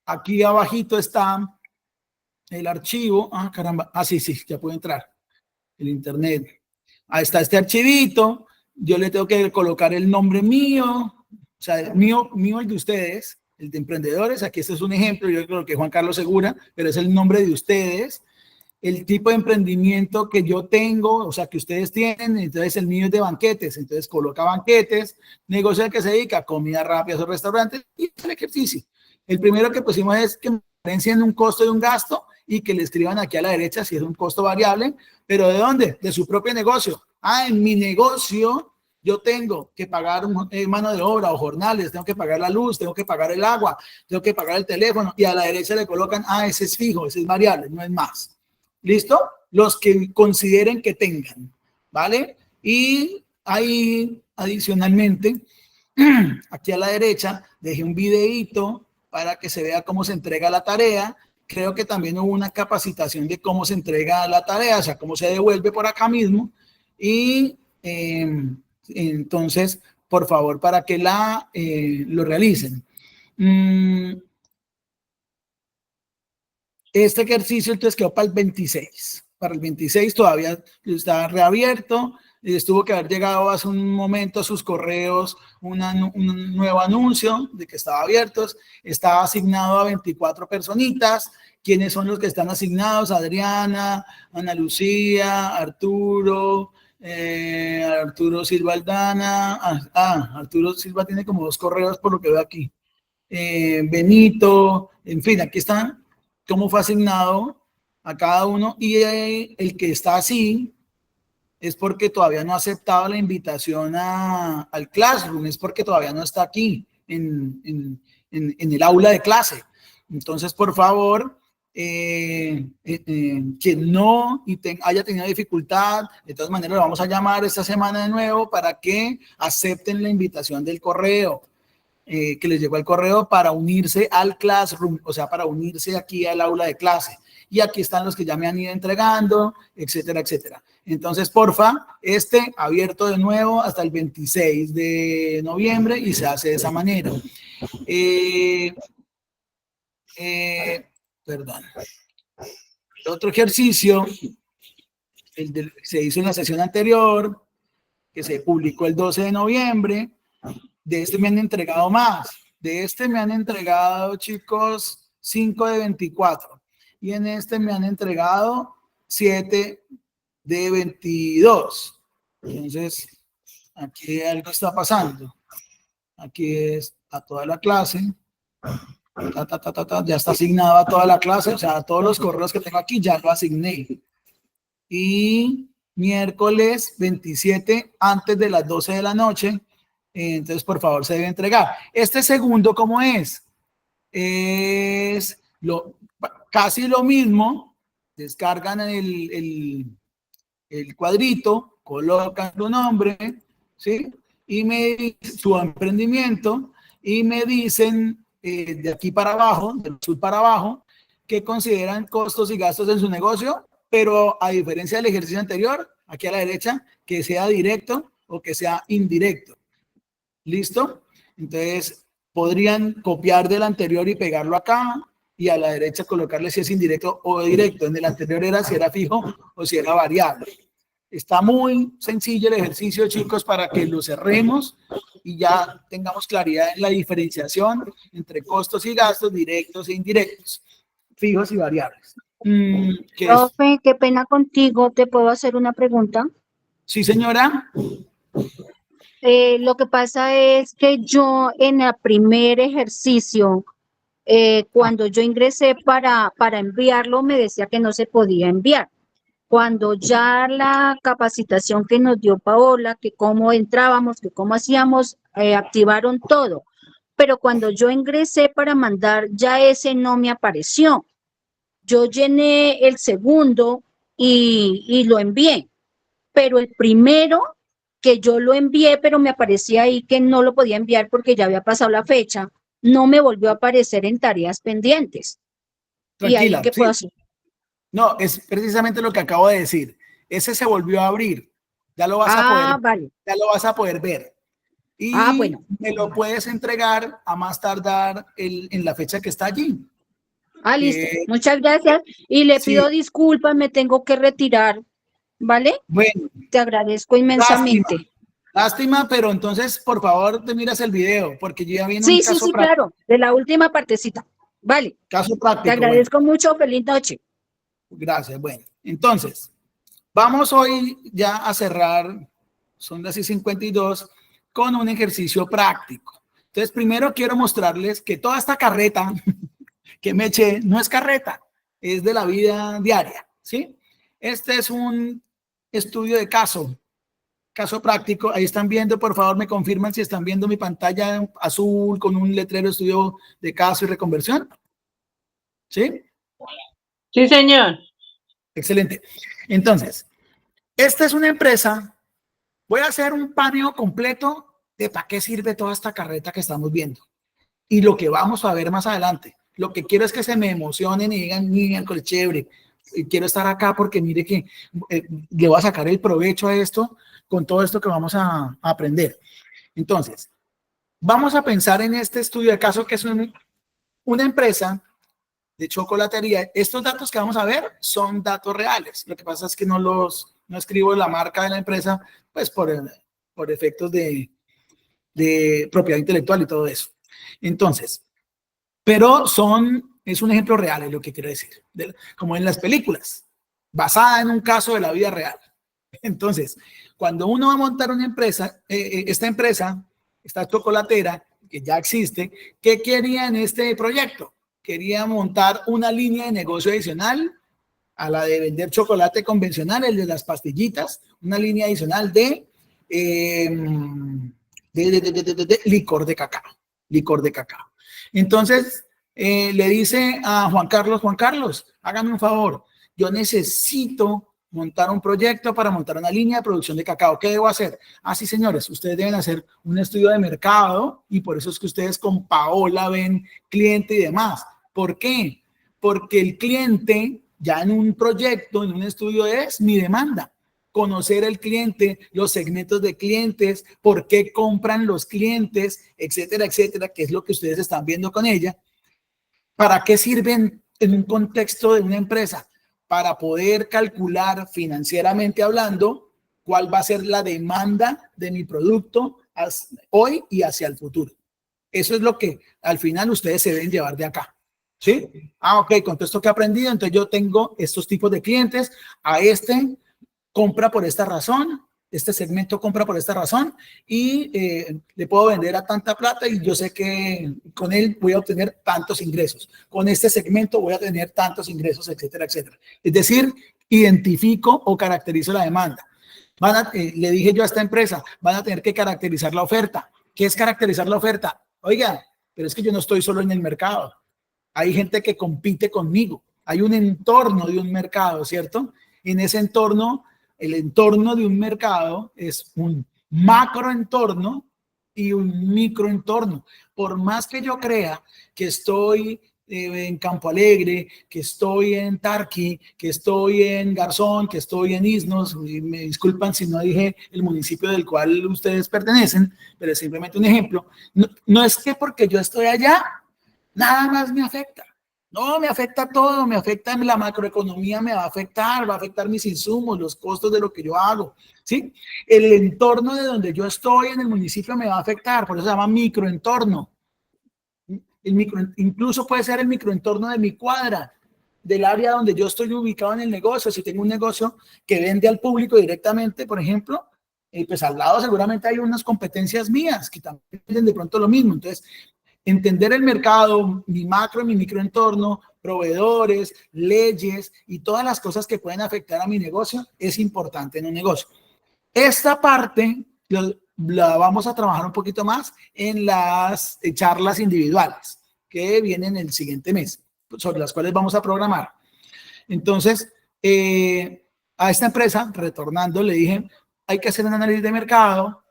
Aquí abajito está el archivo. Ah, caramba. Ah, sí, ya puedo entrar. El internet. Ahí está este archivito. Yo le tengo que colocar el nombre mío, o sea, el mío el de ustedes, el de emprendedores. Aquí este es un ejemplo, yo creo que Juan Carlos Segura, pero es el nombre de ustedes. El tipo de emprendimiento que yo tengo, o sea, que ustedes tienen, entonces el mío es de banquetes, entonces coloca banquetes, negocio al que se dedica, comida rápida o restaurantes, y el ejercicio. El primero que pusimos es que diferencien un costo de un gasto y que le escriban aquí a la derecha si es un costo variable, pero ¿de dónde? De su propio negocio. Ah, en mi negocio yo tengo que pagar mano de obra o jornales, tengo que pagar la luz, tengo que pagar el agua, tengo que pagar el teléfono, y a la derecha le colocan, ese es fijo, ese es variable, no es más. ¿Listo? Los que consideren que tengan, ¿vale? Y ahí, adicionalmente, aquí a la derecha, dejé un videíto para que se vea cómo se entrega la tarea. Creo que también hubo una capacitación de cómo se entrega la tarea, o sea, cómo se devuelve por acá mismo. Y entonces, por favor, para que lo realicen. Este ejercicio entonces quedó para el 26. Para el 26 todavía está reabierto. Tuvo que haber llegado hace un momento a sus correos un nuevo anuncio de que estaba abierto. Estaba asignado a 24 personitas. ¿Quiénes son los que están asignados? Adriana, Ana Lucía, Arturo, Arturo Silva Aldana. Arturo Silva tiene como 2 correos por lo que veo aquí. Benito, en fin, aquí están cómo fue asignado a cada uno, y el que está así es porque todavía no ha aceptado la invitación al Classroom, es porque todavía no está aquí en el aula de clase. Entonces, por favor, quien no haya tenido dificultad, de todas maneras lo vamos a llamar esta semana de nuevo para que acepten la invitación del correo. Que les llegó el correo para unirse al Classroom, o sea, para unirse aquí al aula de clase. Y aquí están los que ya me han ido entregando, etcétera, etcétera. Entonces, porfa, abierto de nuevo hasta el 26 de noviembre y se hace de esa manera. Perdón. El otro ejercicio, se hizo en la sesión anterior, que se publicó el 12 de noviembre, de me han entregado más. De me han entregado, chicos, 5 de 24. Y en me han entregado 7 de 22. Entonces, aquí algo está pasando. Aquí es a toda la clase. Ya está asignado a toda la clase. O sea, a todos los correos que tengo aquí ya lo asigné. Y miércoles 27, antes de las 12 de la noche, entonces por favor se debe entregar. Segundo, ¿cómo es? Es casi lo mismo, descargan el cuadrito, colocan tu nombre, ¿sí? Y su emprendimiento, y me dicen de aquí para abajo, del sur para abajo, que consideran costos y gastos en su negocio, pero a diferencia del ejercicio anterior, aquí a la derecha, que sea directo o que sea indirecto. ¿Listo? Entonces, podrían copiar del anterior y pegarlo acá, y a la derecha colocarle si es indirecto o directo. En el anterior era si era fijo o si era variable. Está muy sencillo el ejercicio, chicos, para que lo cerremos y ya tengamos claridad en la diferenciación entre costos y gastos directos e indirectos, fijos y variables. ¿Qué es? Profe, qué pena contigo, ¿te puedo hacer una pregunta? Sí, señora. Lo que pasa es que yo en el primer ejercicio, cuando yo ingresé para enviarlo, me decía que no se podía enviar. Cuando ya la capacitación que nos dio Paola, que cómo entrábamos, que cómo hacíamos, activaron todo. Pero cuando yo ingresé para mandar, ya ese no me apareció. Yo llené el segundo y lo envié, pero el primero que yo lo envié, pero me aparecía ahí que no lo podía enviar porque ya había pasado la fecha, no me volvió a aparecer en tareas pendientes. ¿Y ahí Tranquila, qué puedo sí. hacer? No, es precisamente lo que acabo de decir. Ese se volvió a abrir. Ya lo vas a poder, Vale. ya lo vas a poder ver. Y Bueno. me lo puedes entregar a más tardar en la fecha que está allí. Listo. Muchas gracias. Y le Sí, pido disculpas, me tengo que retirar, ¿vale? bueno, Te agradezco inmensamente. lástima, pero entonces, por favor, te miras el video, porque yo ya viene un Sí, caso práctico. claro, de la última partecita. Vale. Caso Te práctico, agradezco mucho. Feliz noche. gracias, bueno. Entonces, vamos hoy ya a cerrar, son las 52, con un ejercicio práctico. Entonces, primero quiero mostrarles que toda esta carreta que me eché no es carreta, es de la vida diaria, ¿sí? Este es un estudio de caso práctico. Ahí están viendo, por favor, me confirman si están viendo mi pantalla azul con un letrero de estudio de caso y reconversión. ¿Sí? Sí, señor. Excelente. Entonces, esta es una empresa. Voy a hacer un paneo completo de para qué sirve toda esta carreta que estamos viendo y lo que vamos a ver más adelante. Lo que quiero es que se me emocionen y digan, miércoles, chévere, quiero estar acá porque mire que le voy a sacar el provecho a esto con todo esto que vamos a aprender. Entonces, vamos a pensar en este estudio de caso que es una empresa de chocolatería. Estos datos que vamos a ver son datos reales. Lo que pasa es que no escribo la marca de la empresa, pues por efectos de propiedad intelectual y todo eso. Entonces, pero es un ejemplo real, es lo que quiero decir, como en las películas, basada en un caso de la vida real. Entonces, cuando uno va a montar una empresa, esta chocolatera, que ya existe, ¿qué quería en este proyecto? Quería montar una línea de negocio adicional a la de vender chocolate convencional, el de las pastillitas, una línea adicional de licor de cacao. Entonces, le dice a Juan Carlos, hágame un favor, yo necesito montar un proyecto para montar una línea de producción de cacao. ¿Qué debo hacer? Sí, señores, ustedes deben hacer un estudio de mercado y por eso es que ustedes con Paola ven cliente y demás. ¿Por qué? Porque el cliente ya en un proyecto, en un estudio es mi demanda. Conocer el cliente, los segmentos de clientes, por qué compran los clientes, etcétera, etcétera, que es lo que ustedes están viendo con ella. ¿Para qué sirven en un contexto de una empresa? Para poder calcular financieramente hablando cuál va a ser la demanda de mi producto hoy y hacia el futuro. Eso es lo que al final ustedes se deben llevar de acá. ¿Sí? Ok, con todo esto que he aprendido, entonces yo tengo estos tipos de clientes, a este compra por esta razón, este segmento compra por esta razón y le puedo vender a tanta plata y yo sé que con él voy a obtener tantos ingresos. Con este segmento voy a tener tantos ingresos, etcétera, etcétera. Es decir, identifico o caracterizo la demanda. Le dije yo a esta empresa, van a tener que caracterizar la oferta. ¿Qué es caracterizar la oferta? Oiga, pero es que yo no estoy solo en el mercado. Hay gente que compite conmigo. Hay un entorno de un mercado, ¿cierto? En ese entorno, el entorno de un mercado es un macroentorno y un microentorno. Por más que yo crea que estoy en Campo Alegre, que estoy en Tarqui, que estoy en Garzón, que estoy en Isnos, y me disculpan si no dije el municipio del cual ustedes pertenecen, pero es simplemente un ejemplo. No es que porque yo estoy allá, nada más me afecta. No, me afecta todo, me afecta la macroeconomía, me va a afectar mis insumos, los costos de lo que yo hago, ¿sí? El entorno de donde yo estoy en el municipio me va a afectar, por eso se llama microentorno. Incluso puede ser el microentorno de mi cuadra, del área donde yo estoy ubicado en el negocio. Si tengo un negocio que vende al público directamente, por ejemplo, pues al lado seguramente hay unas competencias mías que también venden de pronto lo mismo. Entonces, entender el mercado, mi macro y mi microentorno, proveedores, leyes y todas las cosas que pueden afectar a mi negocio es importante en un negocio. Esta parte la vamos a trabajar un poquito más en las charlas individuales que vienen el siguiente mes, sobre las cuales vamos a programar. Entonces, a esta empresa, retornando, le dije, hay que hacer un análisis de mercado.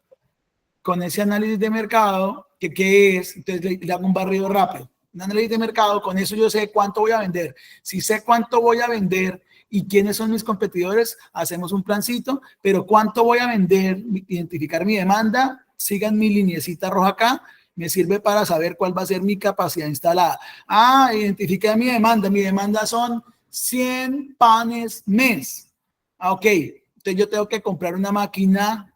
Con ese análisis de mercado, ¿qué es? Entonces le hago un barrido rápido. Un análisis de mercado, con eso yo sé cuánto voy a vender. Si sé cuánto voy a vender y quiénes son mis competidores, hacemos un plancito, pero cuánto voy a vender, identificar mi demanda, sigan mi lineecita roja acá, me sirve para saber cuál va a ser mi capacidad instalada. Identifiqué mi demanda son 100 panes mes. Ok, entonces yo tengo que comprar una máquina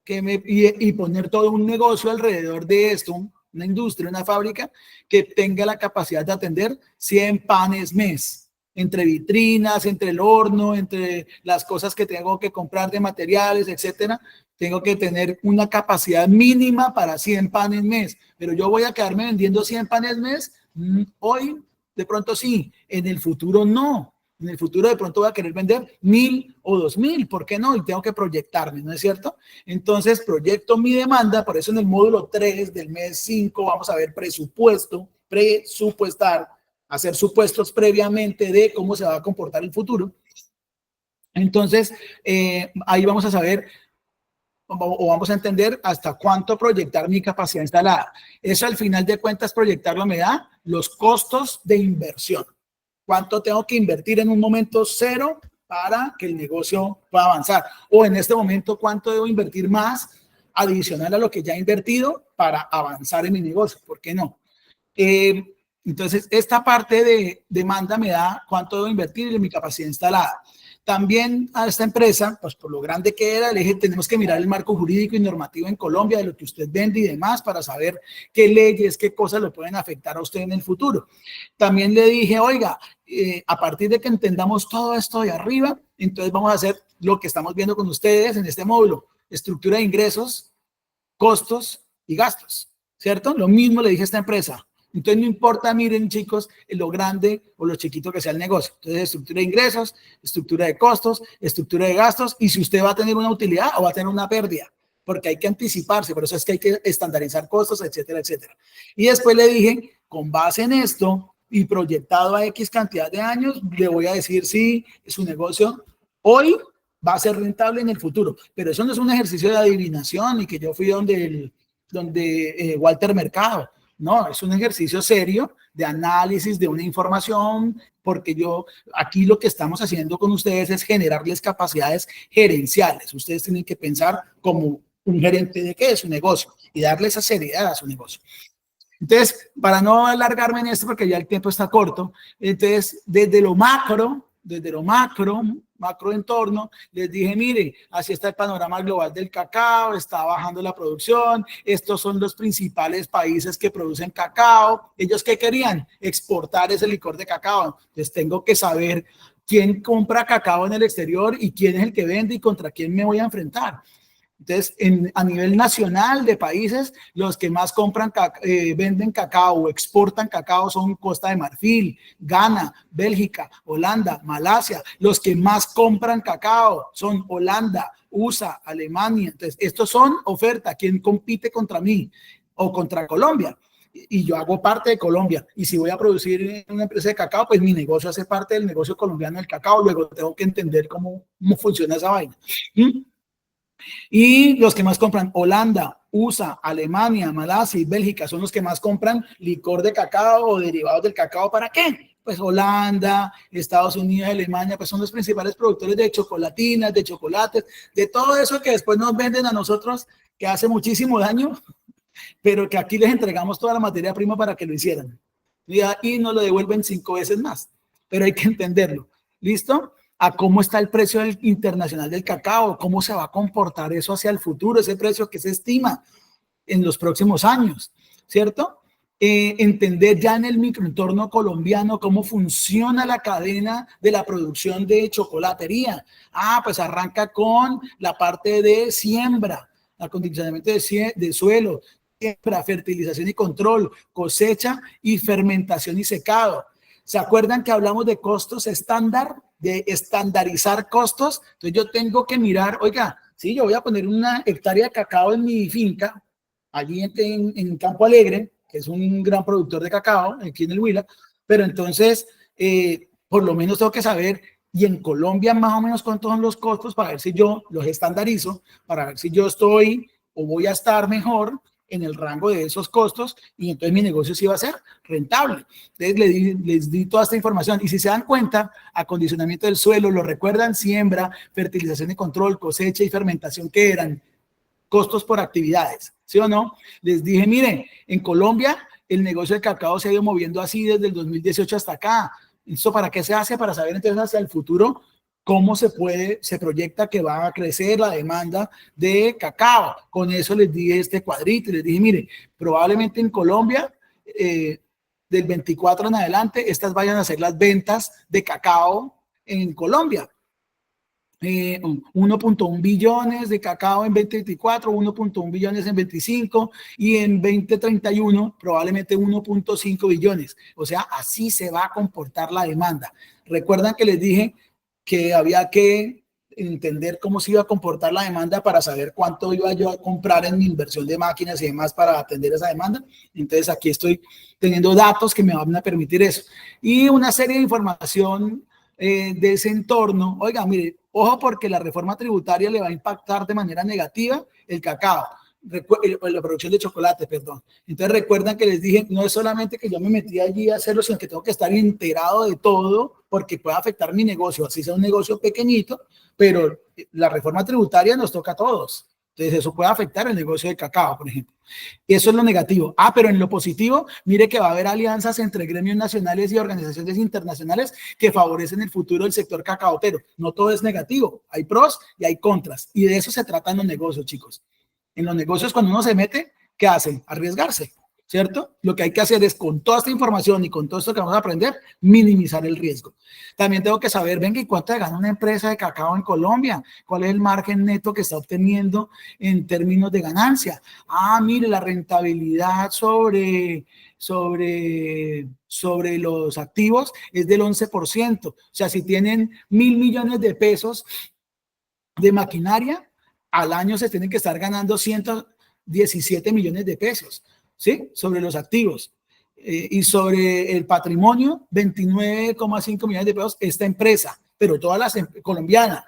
y poner todo un negocio alrededor de esto, una industria, una fábrica que tenga la capacidad de atender 100 panes mes, entre vitrinas, entre el horno, entre las cosas que tengo que comprar de materiales, etcétera. Tengo que tener una capacidad mínima para 100 panes mes, pero yo voy a quedarme vendiendo 100 panes mes. Hoy de pronto sí, en el futuro no. En el futuro de pronto voy a querer vender 1,000 o 2,000, ¿por qué no? Y tengo que proyectarme, ¿no es cierto? Entonces proyecto mi demanda, por eso en el módulo 3 del mes 5 vamos a ver presupuestar, hacer supuestos previamente de cómo se va a comportar el futuro. Entonces ahí vamos a saber o vamos a entender hasta cuánto proyectar mi capacidad instalada. Eso al final de cuentas proyectarlo me da los costos de inversión. ¿Cuánto tengo que invertir en un momento cero para que el negocio pueda avanzar? O en este momento, ¿cuánto debo invertir más adicional a lo que ya he invertido para avanzar en mi negocio? ¿Por qué no? Entonces, esta parte de demanda me da cuánto debo invertir en mi capacidad instalada. También a esta empresa, pues por lo grande que era, le dije, tenemos que mirar el marco jurídico y normativo en Colombia de lo que usted vende y demás para saber qué leyes, qué cosas lo pueden afectar a usted en el futuro. También le dije, oiga, a partir de que entendamos todo esto de arriba, entonces vamos a hacer lo que estamos viendo con ustedes en este módulo, estructura de ingresos, costos y gastos, ¿cierto? Lo mismo le dije a esta empresa. Entonces no importa, miren chicos, lo grande o lo chiquito que sea el negocio. Entonces estructura de ingresos, estructura de costos, estructura de gastos y si usted va a tener una utilidad o va a tener una pérdida, porque hay que anticiparse, por eso es que hay que estandarizar costos, etcétera, etcétera. Y después le dije, con base en esto y proyectado a X cantidad de años, le voy a decir si su negocio hoy va a ser rentable en el futuro. Pero eso no es un ejercicio de adivinación y que yo fui donde Walter Mercado. No, es un ejercicio serio de análisis de una información, porque aquí lo que estamos haciendo con ustedes es generarles capacidades gerenciales. Ustedes tienen que pensar como un gerente de qué es su negocio y darle esa seriedad a su negocio. Entonces, para no alargarme en esto, porque ya el tiempo está corto, entonces, desde lo macro entorno, les dije, mire, así está el panorama global del cacao, está bajando la producción, estos son los principales países que producen cacao. ¿Ellos qué querían? Exportar ese licor de cacao. Entonces tengo que saber quién compra cacao en el exterior y quién es el que vende y contra quién me voy a enfrentar. Entonces, a nivel nacional de países, los que más venden cacao o exportan cacao son Costa de Marfil, Ghana, Bélgica, Holanda, Malasia. Los que más compran cacao son Holanda, USA, Alemania. Entonces, estos son ofertas. ¿Quién compite contra mí o contra Colombia? y yo hago parte de Colombia. Y si voy a producir en una empresa de cacao, pues mi negocio hace parte del negocio colombiano del cacao. Luego tengo que entender cómo funciona esa vaina. Y los que más compran, Holanda, USA, Alemania, Malasia y Bélgica son los que más compran licor de cacao o derivados del cacao. ¿Para qué? Pues Holanda, Estados Unidos, Alemania, pues son los principales productores de chocolatinas, de chocolates, de todo eso que después nos venden a nosotros, que hace muchísimo daño, pero que aquí les entregamos toda la materia prima para que lo hicieran. Y nos lo devuelven 5 veces más. Pero hay que entenderlo. ¿Listo? A cómo está el precio internacional del cacao, cómo se va a comportar eso hacia el futuro, ese precio que se estima en los próximos años, ¿cierto? Entender ya en el microentorno colombiano cómo funciona la cadena de la producción de chocolatería. Pues arranca con la parte de siembra, acondicionamiento de suelo, siembra, fertilización y control, cosecha y fermentación y secado. ¿Se acuerdan que hablamos de costos estándar? De estandarizar costos. Entonces yo tengo que mirar, oiga, sí, yo voy a poner una hectárea de cacao en mi finca, allí en Campo Alegre, que es un gran productor de cacao, aquí en el Huila, pero entonces por lo menos tengo que saber, y en Colombia más o menos cuántos son los costos para ver si yo los estandarizo, para ver si yo estoy o voy a estar mejor en el rango de esos costos, y entonces mi negocio sí va a ser rentable. Entonces les di toda esta información, y si se dan cuenta, acondicionamiento del suelo, lo recuerdan, siembra, fertilización y control, cosecha y fermentación, que eran costos por actividades, ¿sí o no? Les dije, miren, en Colombia el negocio del cacao se ha ido moviendo así desde el 2018 hasta acá. ¿Esto para qué se hace? Para saber entonces hacia el futuro cómo se proyecta que va a crecer la demanda de cacao. Con eso les di este cuadrito y les dije, mire, probablemente en Colombia, del 24 en adelante, estas vayan a ser las ventas de cacao en Colombia. 1.1 billones de cacao en 2024, 1.1 billones en 25 y en 2031 probablemente 1.5 billones. O sea, así se va a comportar la demanda. Recuerdan que les dije que había que entender cómo se iba a comportar la demanda para saber cuánto iba yo a comprar en mi inversión de máquinas y demás para atender esa demanda. Entonces aquí estoy teniendo datos que me van a permitir eso. Y una serie de información de ese entorno. Oiga, mire, ojo, porque la reforma tributaria le va a impactar de manera negativa el cacao, la producción de chocolate, perdón. Entonces recuerdan que les dije, no es solamente que yo me metí allí a hacerlo, sino que tengo que estar enterado de todo porque puede afectar mi negocio, así sea un negocio pequeñito, pero la reforma tributaria nos toca a todos. Entonces eso puede afectar el negocio de cacao, por ejemplo. Eso es lo negativo. Pero en lo positivo, mire que va a haber alianzas entre gremios nacionales y organizaciones internacionales que favorecen el futuro del sector cacaotero. No todo es negativo, hay pros y hay contras. Y de eso se trata en los negocios, chicos. En los negocios, cuando uno se mete, ¿qué hacen? Arriesgarse, ¿cierto? Lo que hay que hacer es, con toda esta información y con todo esto que vamos a aprender, minimizar el riesgo. También tengo que saber, venga, ¿y cuánto gana una empresa de cacao en Colombia? ¿Cuál es el margen neto que está obteniendo en términos de ganancia? Mire, la rentabilidad sobre los activos es del 11%. O sea, si tienen 1.000 millones de pesos de maquinaria, al año se tienen que estar ganando 117 millones de pesos, ¿sí? Sobre los activos. Y sobre el patrimonio, 29,5 millones de pesos esta empresa, pero todas las Colombina,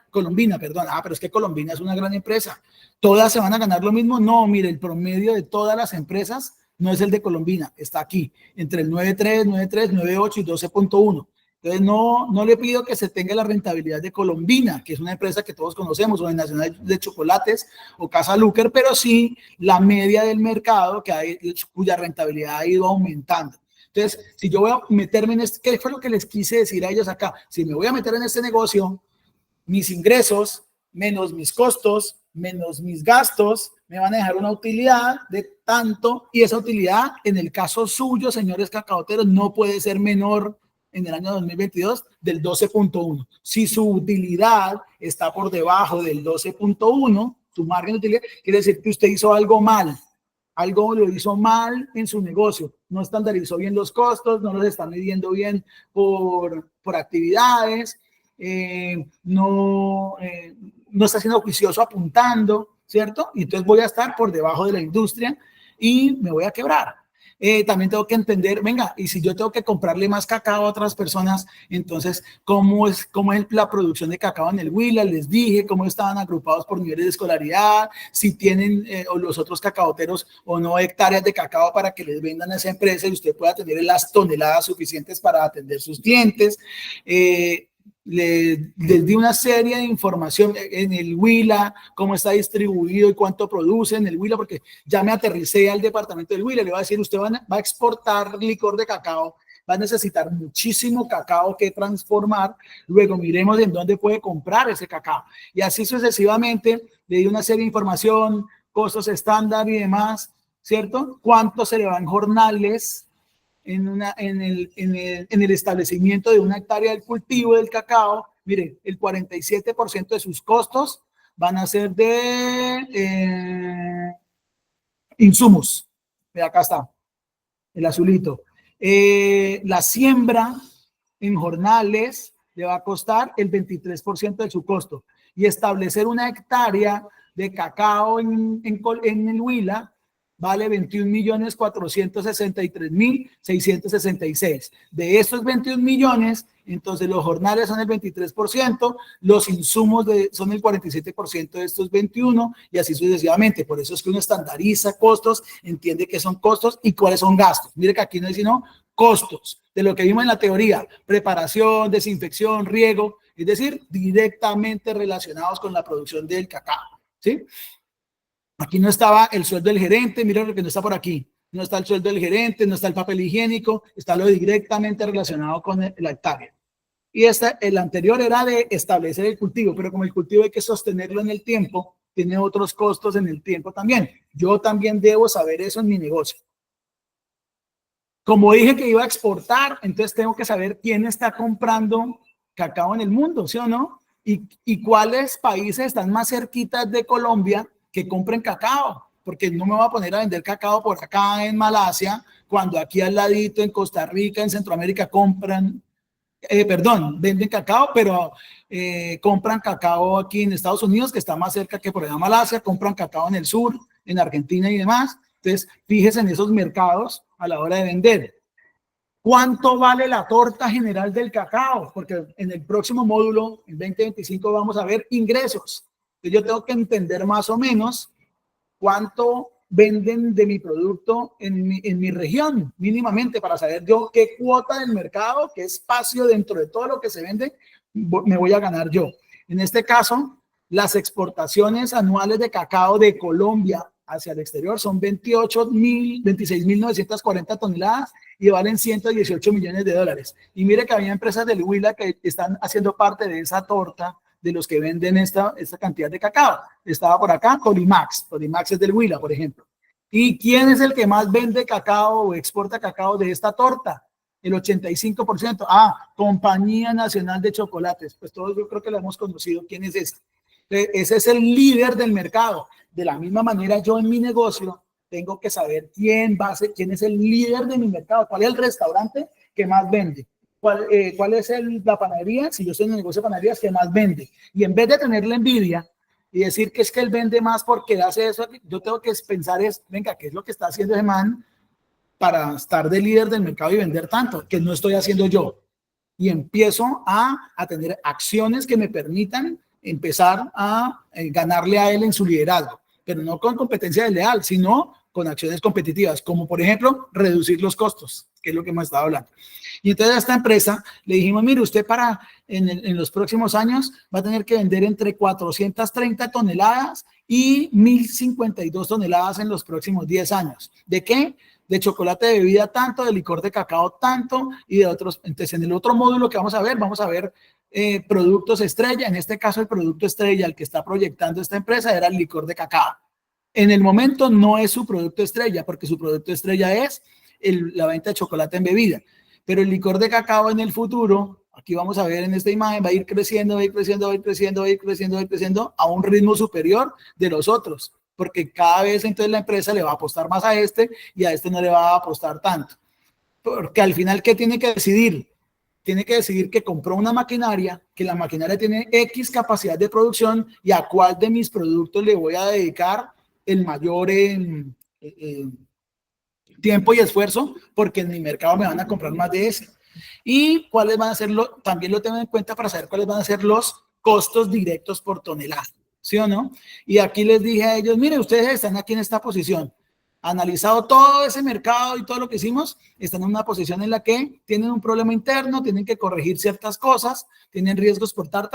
perdón. Pero es que Colombina es una gran empresa. ¿Todas se van a ganar lo mismo? No, mire, el promedio de todas las empresas no es el de Colombina, está aquí, entre el 9.3, 9.8 y 12.1. Entonces, no le pido que se tenga la rentabilidad de Colombina, que es una empresa que todos conocemos, o de Nacional de Chocolates, o Casa Luker, pero sí la media del mercado cuya rentabilidad ha ido aumentando. Entonces, si yo voy a meterme en este, ¿qué fue lo que les quise decir a ellos acá? Si me voy a meter en este negocio, mis ingresos menos mis costos, menos mis gastos, me van a dejar una utilidad de tanto, y esa utilidad, en el caso suyo, señores cacaoteros, no puede ser menor en el año 2022 del 12.1. Si su utilidad está por debajo del 12.1, su margen de utilidad, quiere decir que usted hizo algo mal. Algo lo hizo mal en su negocio. No estandarizó bien los costos, no los está midiendo bien por actividades, no está siendo juicioso apuntando, ¿cierto? Y entonces voy a estar por debajo de la industria y me voy a quebrar. También tengo que entender, venga, y si yo tengo que comprarle más cacao a otras personas, entonces, ¿cómo es la producción de cacao en el Huila? Les dije cómo estaban agrupados por niveles de escolaridad, si tienen o los otros cacaoteros o no hectáreas de cacao para que les vendan a esa empresa y usted pueda tener las toneladas suficientes para atender sus clientes. Les di una serie de información en el Huila, cómo está distribuido y cuánto produce en el Huila, porque ya me aterricé al departamento del Huila. Le voy a decir, usted va a exportar licor de cacao, va a necesitar muchísimo cacao que transformar, luego miremos en dónde puede comprar ese cacao. Y así sucesivamente le di una serie de información, costos estándar y demás, ¿cierto? ¿Cuánto se le van jornales en el establecimiento de una hectárea del cultivo del cacao? Mire, el 47% de sus costos van a ser de insumos. Mira, acá está, el azulito. La siembra en jornales le va a costar el 23% de su costo. Y establecer una hectárea de cacao en el Huila vale 21.463.666. De estos 21 millones, entonces los jornales son el 23%, los insumos son el 47% de estos 21 y así sucesivamente. Por eso es que uno estandariza costos, entiende qué son costos y cuáles son gastos. Mire que aquí no es sino costos de lo que vimos en la teoría: preparación, desinfección, riego, es decir, directamente relacionados con la producción del cacao, ¿sí? Aquí no estaba el sueldo del gerente, miren lo que no está por aquí. No está el sueldo del gerente, no está el papel higiénico, está lo directamente relacionado con la hectárea. Y el anterior era de establecer el cultivo, pero como el cultivo hay que sostenerlo en el tiempo, tiene otros costos en el tiempo también. Yo también debo saber eso en mi negocio. Como dije que iba a exportar, entonces tengo que saber quién está comprando cacao en el mundo, ¿sí o no? Y cuáles países están más cerquitas de Colombia que compren cacao, porque no me voy a poner a vender cacao por acá en Malasia, cuando aquí al ladito en Costa Rica, en Centroamérica venden cacao, pero compran cacao aquí en Estados Unidos, que está más cerca que por allá Malasia, compran cacao en el sur, en Argentina y demás. Entonces, fíjese en esos mercados a la hora de vender. ¿Cuánto vale la torta general del cacao? Porque en el próximo módulo, en 2025, vamos a ver ingresos. Yo tengo que entender más o menos cuánto venden de mi producto en mi región, mínimamente, para saber yo qué cuota del mercado, qué espacio dentro de todo lo que se vende me voy a ganar yo. En este caso, las exportaciones anuales de cacao de Colombia hacia el exterior son 26.940 toneladas y valen 118 millones de dólares. Y mire que había empresas del Huila que están haciendo parte de esa torta de los que venden esta cantidad de cacao. Estaba por acá Tolimax. Tolimax es del Huila, por ejemplo. ¿Y quién es el que más vende cacao o exporta cacao de esta torta? El 85%. Compañía Nacional de Chocolates. Pues todos yo creo que lo hemos conocido. ¿Quién es ese? Ese es el líder del mercado. De la misma manera, yo en mi negocio tengo que saber quién es el líder de mi mercado, cuál es el restaurante que más vende, cuál es la panadería, si yo estoy en el negocio de panaderías, que más vende. Y en vez de tener la envidia y decir que es que él vende más porque hace eso, yo tengo que pensar venga, ¿qué es lo que está haciendo ese man para estar de líder del mercado y vender tanto? Que no estoy haciendo yo. Y empiezo a tener acciones que me permitan empezar a ganarle a él en su liderazgo, pero no con competencia desleal, sino con acciones competitivas, como por ejemplo reducir los costos, que es lo que hemos estado hablando. Y entonces a esta empresa le dijimos, mire, usted en los próximos años va a tener que vender entre 430 toneladas y 1.052 toneladas en los próximos 10 años. ¿De qué? De chocolate de bebida tanto, de licor de cacao tanto y de otros. Entonces en el otro módulo que vamos a ver productos estrella. En este caso el producto estrella, el que está proyectando esta empresa, era el licor de cacao. En el momento no es su producto estrella, porque su producto estrella es la venta de chocolate en bebida. Pero el licor de cacao en el futuro, aquí vamos a ver en esta imagen, va a ir creciendo, va a ir creciendo, va a ir creciendo, va a ir creciendo, va a ir creciendo a un ritmo superior de los otros, porque cada vez entonces la empresa le va a apostar más a este y a este no le va a apostar tanto. Porque al final, ¿qué tiene que decidir? Tiene que decidir que compró una maquinaria, que la maquinaria tiene X capacidad de producción y a cuál de mis productos le voy a dedicar el mayor tiempo y esfuerzo, porque en mi mercado me van a comprar más de ese. Y cuáles van a ser, también lo tengo en cuenta para saber cuáles van a ser los costos directos por tonelada, ¿sí o no? Y aquí les dije a ellos, mire, ustedes están aquí en esta posición, analizado todo ese mercado y todo lo que hicimos, están en una posición en la que tienen un problema interno, tienen que corregir ciertas cosas, tienen riesgos por tal,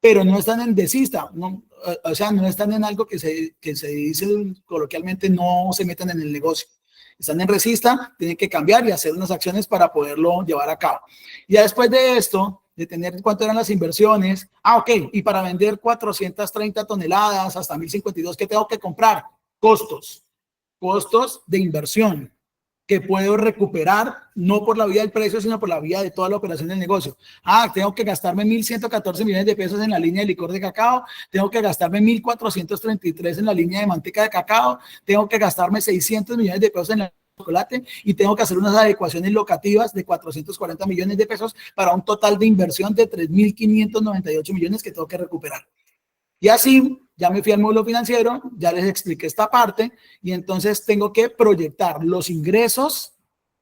pero no están en desista, no, o sea, no están en algo que se dice coloquialmente, no se metan en el negocio. Están en resista, tienen que cambiar y hacer unas acciones para poderlo llevar a cabo. Ya después de esto, de tener cuánto eran las inversiones, ok, y para vender 430 toneladas hasta 1052, ¿qué tengo que comprar? Costos de inversión que puedo recuperar no por la vía del precio, sino por la vía de toda la operación del negocio. Tengo que gastarme 1.114 millones de pesos en la línea de licor de cacao, tengo que gastarme 1.433 en la línea de manteca de cacao, tengo que gastarme 600 millones de pesos en el chocolate y tengo que hacer unas adecuaciones locativas de 440 millones de pesos para un total de inversión de 3.598 millones que tengo que recuperar. Y así, ya me fui al módulo financiero, ya les expliqué esta parte y entonces tengo que proyectar los ingresos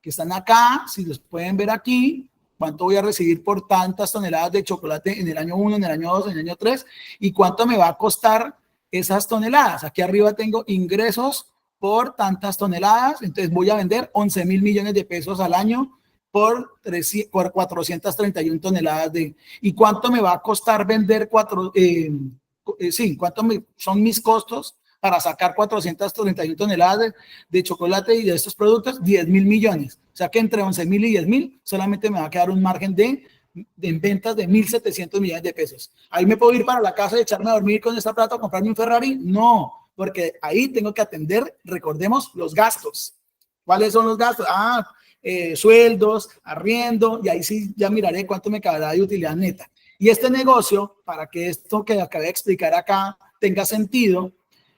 que están acá, si los pueden ver aquí, cuánto voy a recibir por tantas toneladas de chocolate en el año 1, en el año 2, en el año 3 y cuánto me va a costar esas toneladas. Aquí arriba tengo ingresos por tantas toneladas, entonces voy a vender 11.000 millones de pesos al año por 431 toneladas de... ¿Y cuánto me va a costar vender cuánto son mis costos para sacar 431 toneladas de chocolate y de estos productos? 10.000 millones. O sea que entre 11.000 y 10.000 solamente me va a quedar un margen de ventas de 1.700 millones de pesos. Ahí me puedo ir para la casa y echarme a dormir con esta plata o comprarme un Ferrari. No, porque ahí tengo que atender, recordemos, los gastos. ¿Cuáles son los gastos? Sueldos, arriendo, y ahí sí ya miraré cuánto me caberá de utilidad neta. Y este negocio, para que esto que acabé de explicar acá tenga sentido,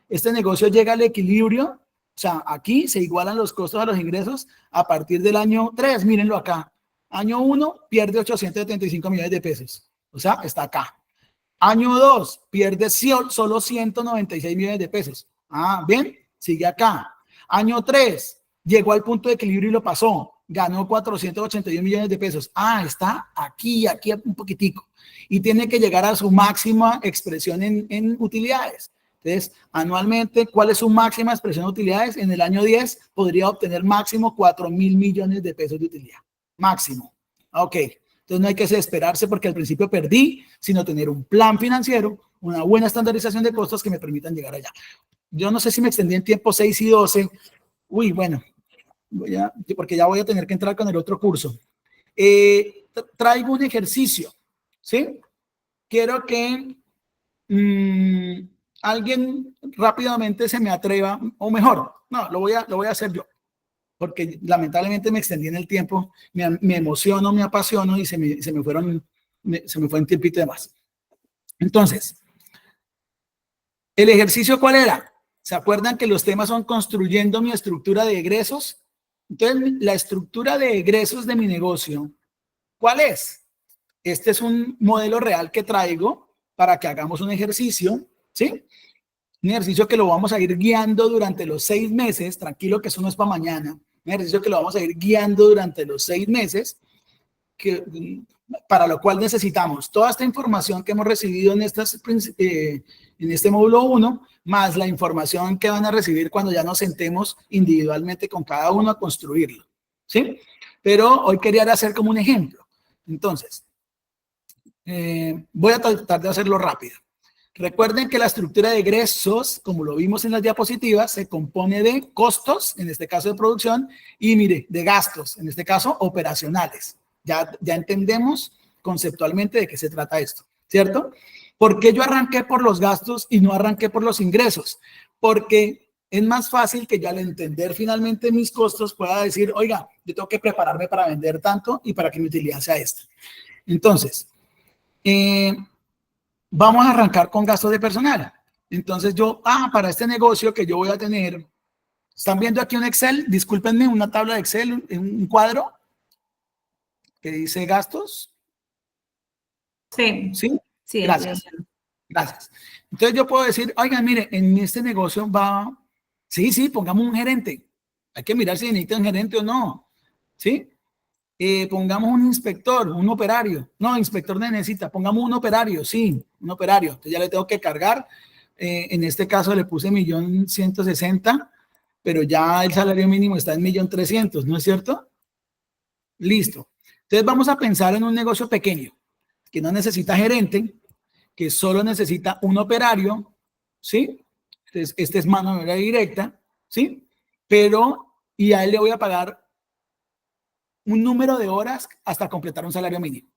este negocio llega al equilibrio, o sea, aquí se igualan los costos a los ingresos a partir del año 3, mírenlo acá. Año 1 pierde 875 millones de pesos, o sea, está acá. Año 2 pierde solo 196 millones de pesos. ¿Ven? Sigue acá. Año 3 llegó al punto de equilibrio y lo pasó. Ganó 481 millones de pesos. Está aquí un poquitico. Y tiene que llegar a su máxima expresión en utilidades. Entonces, anualmente, ¿cuál es su máxima expresión de utilidades? En el año 10 podría obtener máximo 4.000 millones de pesos de utilidad. Máximo. Ok. Entonces no hay que desesperarse porque al principio perdí, sino tener un plan financiero, una buena estandarización de costos que me permitan llegar allá. Yo no sé si me extendí en tiempo 6 y 12. Uy, bueno, porque ya voy a tener que entrar con el otro curso. Traigo un ejercicio, ¿sí? Quiero que alguien rápidamente se me atreva, o mejor, no, lo voy a hacer yo, porque lamentablemente me extendí en el tiempo, me emociono, me apasiono y se me fue un tiempito de más. Entonces, ¿el ejercicio cuál era? ¿Se acuerdan que los temas son construyendo mi estructura de egresos? Entonces, la estructura de egresos de mi negocio, ¿cuál es? Este es un modelo real que traigo para que hagamos un ejercicio, ¿sí? Un ejercicio que lo vamos a ir guiando durante los 6 meses, tranquilo que eso no es para mañana, un ejercicio que lo vamos a ir guiando durante los 6 meses, para lo cual necesitamos toda esta información que hemos recibido en este módulo 1, más la información que van a recibir cuando ya nos sentemos individualmente con cada uno a construirlo, ¿sí? Pero hoy quería hacer como un ejemplo. Entonces, voy a tratar de hacerlo rápido. Recuerden que la estructura de egresos, como lo vimos en las diapositivas, se compone de costos, en este caso de producción, y mire, de gastos, en este caso operacionales. Ya entendemos conceptualmente de qué se trata esto, ¿cierto? ¿Por qué yo arranqué por los gastos y no arranqué por los ingresos? Porque es más fácil que yo al entender finalmente mis costos pueda decir, oiga, yo tengo que prepararme para vender tanto y para que mi utilidad sea esta. Entonces, vamos a arrancar con gastos de personal. Entonces para este negocio que yo voy a tener, ¿están viendo aquí un Excel? Discúlpenme, una tabla de Excel, un cuadro que dice gastos. Sí. ¿Sí? Sí. Gracias. Gracias. Entonces yo puedo decir, oigan, mire, en este negocio sí, pongamos un gerente. Hay que mirar si necesita un gerente o no, ¿sí? Pongamos un inspector, un operario. No, inspector no necesita. Pongamos un operario, sí, un operario. Entonces ya le tengo que cargar. En este caso le puse 1.160.000, pero ya el salario mínimo está en 1.300.000, ¿no es cierto? Listo. Entonces vamos a pensar en un negocio pequeño, que no necesita gerente, que solo necesita un operario, ¿sí? Entonces, este es mano de obra directa, ¿sí? Pero, y a él le voy a pagar un número de horas hasta completar un salario mínimo.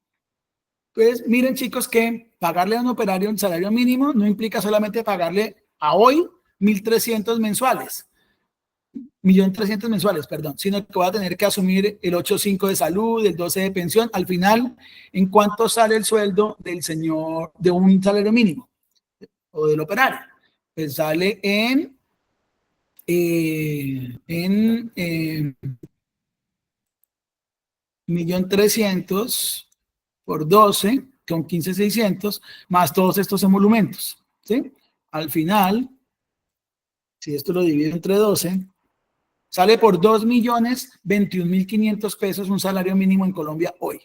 Entonces, miren chicos que pagarle a un operario un salario mínimo no implica solamente pagarle a hoy 1.300.000 mensuales, 1.300.000 mensuales, perdón, sino que voy a tener que asumir el 8.5 de salud, el 12 de pensión. Al final, ¿en cuánto sale el sueldo del señor de un salario mínimo o del operario? Pues sale en 1.300.000 por 12, con 15.600, más todos estos emolumentos, ¿sí? Al final, si esto lo divido entre 12, sale por 2.021.500 pesos un salario mínimo en Colombia hoy,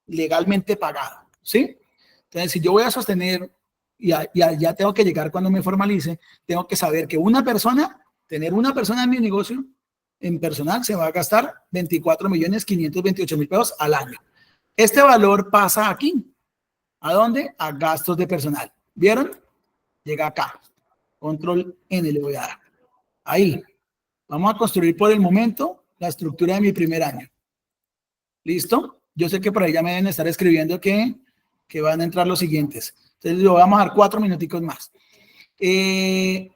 legalmente pagado, ¿sí? Entonces, si yo voy a sostener, ya tengo que llegar cuando me formalice, tengo que saber que tener una persona en mi negocio, en personal, se va a gastar 24.528.000 pesos al año. Este valor pasa aquí. ¿A dónde? A gastos de personal. ¿Vieron? Llega acá. Control N le voy a dar. Ahí. Vamos a construir por el momento la estructura de mi primer año. ¿Listo? Yo sé que por ahí ya me deben estar escribiendo que van a entrar los siguientes. Entonces, lo vamos a dar 4 minuticos más. ¿Qué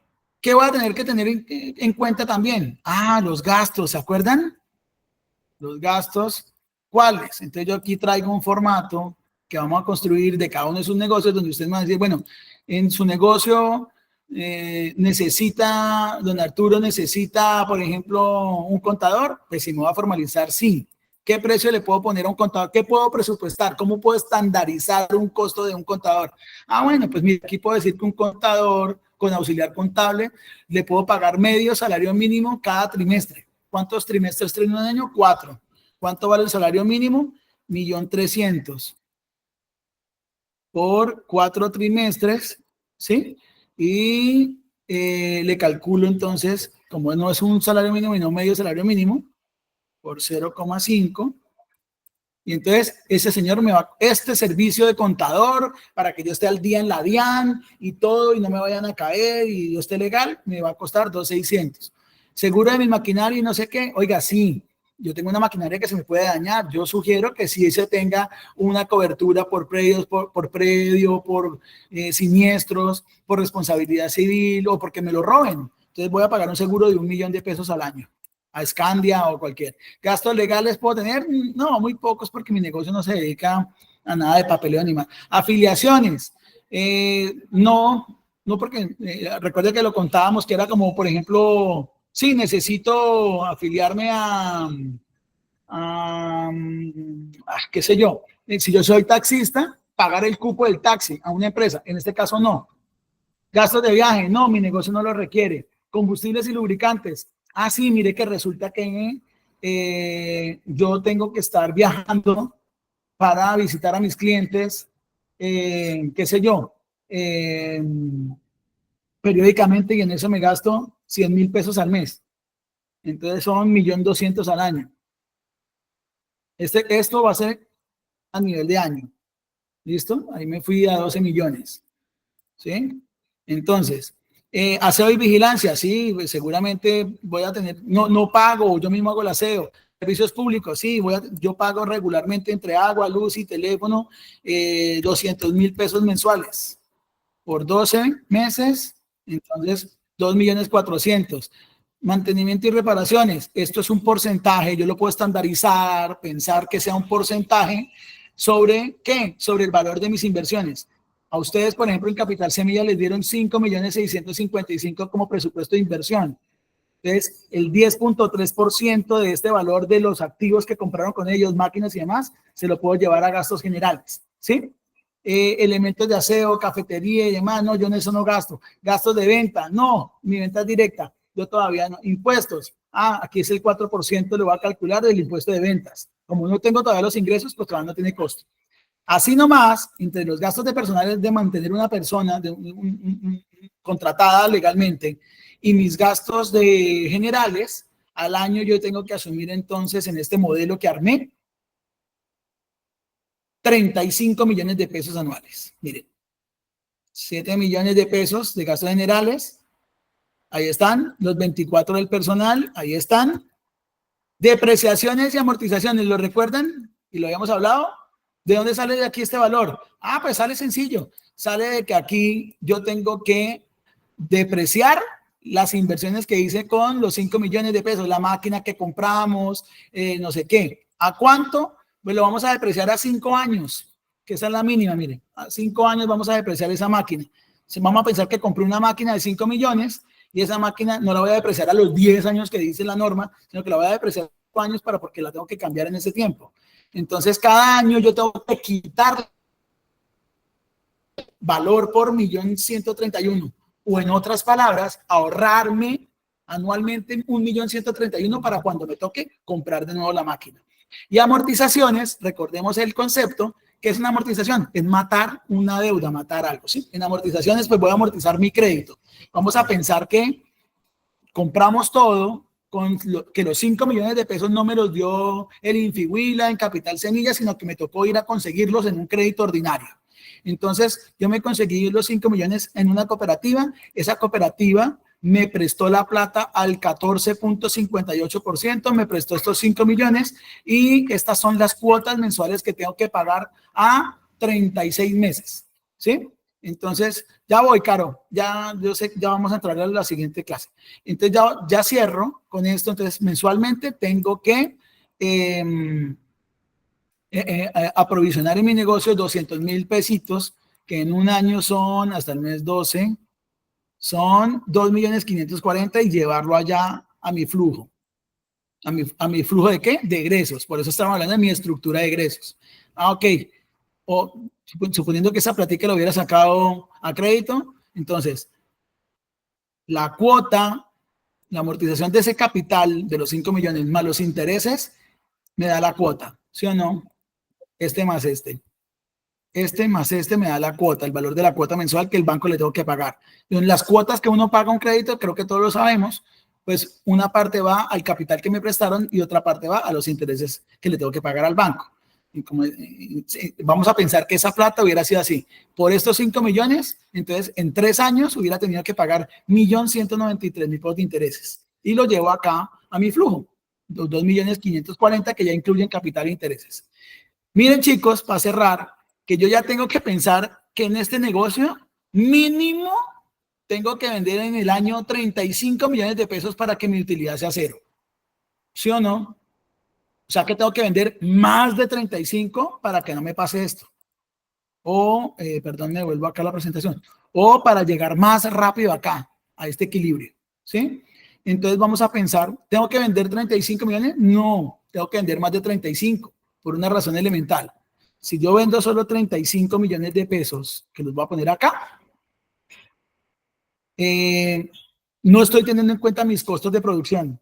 voy a tener que tener en cuenta también? Los gastos, ¿se acuerdan? Los gastos, ¿cuáles? Entonces, yo aquí traigo un formato que vamos a construir de cada uno de sus negocios, donde ustedes van a decir, bueno, en su negocio don Arturo necesita, por ejemplo, un contador, pues si me va a formalizar, sí. ¿Qué precio le puedo poner a un contador? ¿Qué puedo presupuestar? ¿Cómo puedo estandarizar un costo de un contador? Bueno, pues mira, aquí puedo decir que un contador con auxiliar contable le puedo pagar medio salario mínimo cada trimestre. ¿Cuántos trimestres tiene un año? 4. ¿Cuánto vale el salario mínimo? 1.300.000 por 4 trimestres, ¿sí? Y le calculo entonces, como no es un salario mínimo y no medio salario mínimo, por 0,5. Y entonces ese señor me va, este servicio de contador, para que yo esté al día en la DIAN y todo, y no me vayan a caer y yo esté legal, me va a costar 2.600. Seguro de mi maquinaria y no sé qué. Oiga, sí, yo tengo una maquinaria que se me puede dañar. Yo sugiero que si se tenga una cobertura por predios, por predio, por siniestros, por responsabilidad civil o porque me lo roben. Entonces voy a pagar un seguro de 1.000.000 de pesos al año. A Scandia o cualquier. ¿Gastos legales puedo tener? No, muy pocos porque mi negocio no se dedica a nada de papeleo ni más. Afiliaciones. No porque recuerde que lo contábamos que era como, por ejemplo, sí, necesito afiliarme qué sé yo. Si yo soy taxista, pagar el cupo del taxi a una empresa. En este caso, no. Gastos de viaje. No, mi negocio no lo requiere. Combustibles y lubricantes. Sí, mire que resulta que yo tengo que estar viajando para visitar a mis clientes, qué sé yo, periódicamente, y en eso me gasto 100.000 pesos al mes. Entonces son 1.200.000 al año. Esto va a ser a nivel de año. ¿Listo? Ahí me fui a 12 millones. ¿Sí? Entonces, aseo y vigilancia, sí, pues seguramente voy a tener, no pago, yo mismo hago el aseo. Servicios públicos, sí, yo pago regularmente entre agua, luz y teléfono 200.000 pesos mensuales por 12 meses, entonces 2.400.000. Mantenimiento y reparaciones, esto es un porcentaje, yo lo puedo estandarizar, pensar que sea un porcentaje sobre ¿qué? Sobre el valor de mis inversiones. A ustedes, por ejemplo, en Capital Semilla les dieron 5.655.000 como presupuesto de inversión. Entonces, el 10.3% de este valor de los activos que compraron con ellos, máquinas y demás, se lo puedo llevar a gastos generales, ¿sí? Elementos de aseo, cafetería y demás, no, yo en eso no gasto. Gastos de venta, no, mi venta es directa, yo todavía no. Impuestos, aquí es el 4%, le voy a calcular del impuesto de ventas. Como no tengo todavía los ingresos, pues todavía no tiene costo. Así nomás, entre los gastos de personal de mantener una persona contratada legalmente y mis gastos de generales, al año yo tengo que asumir entonces en este modelo que armé 35 millones de pesos anuales. Miren, 7 millones de pesos de gastos generales, ahí están, los 24 del personal, ahí están. Depreciaciones y amortizaciones, ¿lo recuerdan? Y lo habíamos hablado. ¿De dónde sale de aquí este valor? Pues sale sencillo. Sale de que aquí yo tengo que depreciar las inversiones que hice con los 5 millones de pesos, la máquina que compramos, no sé qué. ¿A cuánto? Pues lo vamos a depreciar a 5 años, que esa es la mínima, miren. A 5 años vamos a depreciar esa máquina. Vamos a pensar que compré una máquina de 5 millones y esa máquina no la voy a depreciar a los 10 años que dice la norma, sino que la voy a depreciar 5 años porque la tengo que cambiar en ese tiempo. Entonces, cada año yo tengo que quitar valor por 1.131.000, o en otras palabras, ahorrarme anualmente 1.131.000 para cuando me toque comprar de nuevo la máquina. Y amortizaciones, recordemos el concepto, ¿qué es una amortización? Es matar una deuda, matar algo, ¿sí? En amortizaciones, pues voy a amortizar mi crédito. Vamos a pensar que compramos todo, que los 5 millones de pesos no me los dio el Infihuila en Capital Semilla, sino que me tocó ir a conseguirlos en un crédito ordinario. Entonces, yo me conseguí los 5 millones en una cooperativa. Esa cooperativa me prestó la plata al 14.58%, me prestó estos 5 millones y estas son las cuotas mensuales que tengo que pagar a 36 meses, ¿sí? Entonces, ya voy, Caro, ya yo sé, ya vamos a entrar a la siguiente clase. Entonces, ya cierro con esto. Entonces, mensualmente tengo que aprovisionar en mi negocio 200.000 pesitos, que en un año son, hasta el mes 12, son 2.540.000 y llevarlo allá a mi flujo. ¿A mi flujo de qué? De egresos. Por eso estamos hablando de mi estructura de egresos. Ok. O suponiendo que esa plática lo hubiera sacado a crédito, entonces la cuota, la amortización de ese capital de los 5 millones más los intereses me da la cuota, ¿sí o no? Este más este más este me da la cuota, el valor de la cuota mensual que el banco le tengo que pagar. Y en las cuotas que uno paga un crédito, creo que todos lo sabemos, pues una parte va al capital que me prestaron y otra parte va a los intereses que le tengo que pagar al banco. Y como, vamos a pensar que esa plata hubiera sido así. Por estos 5 millones, entonces en 3 años hubiera tenido que pagar 1.193.000 pesos de intereses. Y lo llevo acá a mi flujo, los 2.540.000 que ya incluyen capital e intereses. Miren, chicos, para cerrar, que yo ya tengo que pensar que en este negocio mínimo tengo que vender en el año 35 millones de pesos para que mi utilidad sea cero. ¿Sí o no? O sea que tengo que vender más de 35 para que no me pase esto. O, perdón, me vuelvo acá a la presentación. O para llegar más rápido acá, a este equilibrio. ¿Sí? Entonces vamos a pensar, ¿tengo que vender 35 millones? No, tengo que vender más de 35 por una razón elemental. Si yo vendo solo 35 millones de pesos, que los voy a poner acá, no estoy teniendo en cuenta mis costos de producción.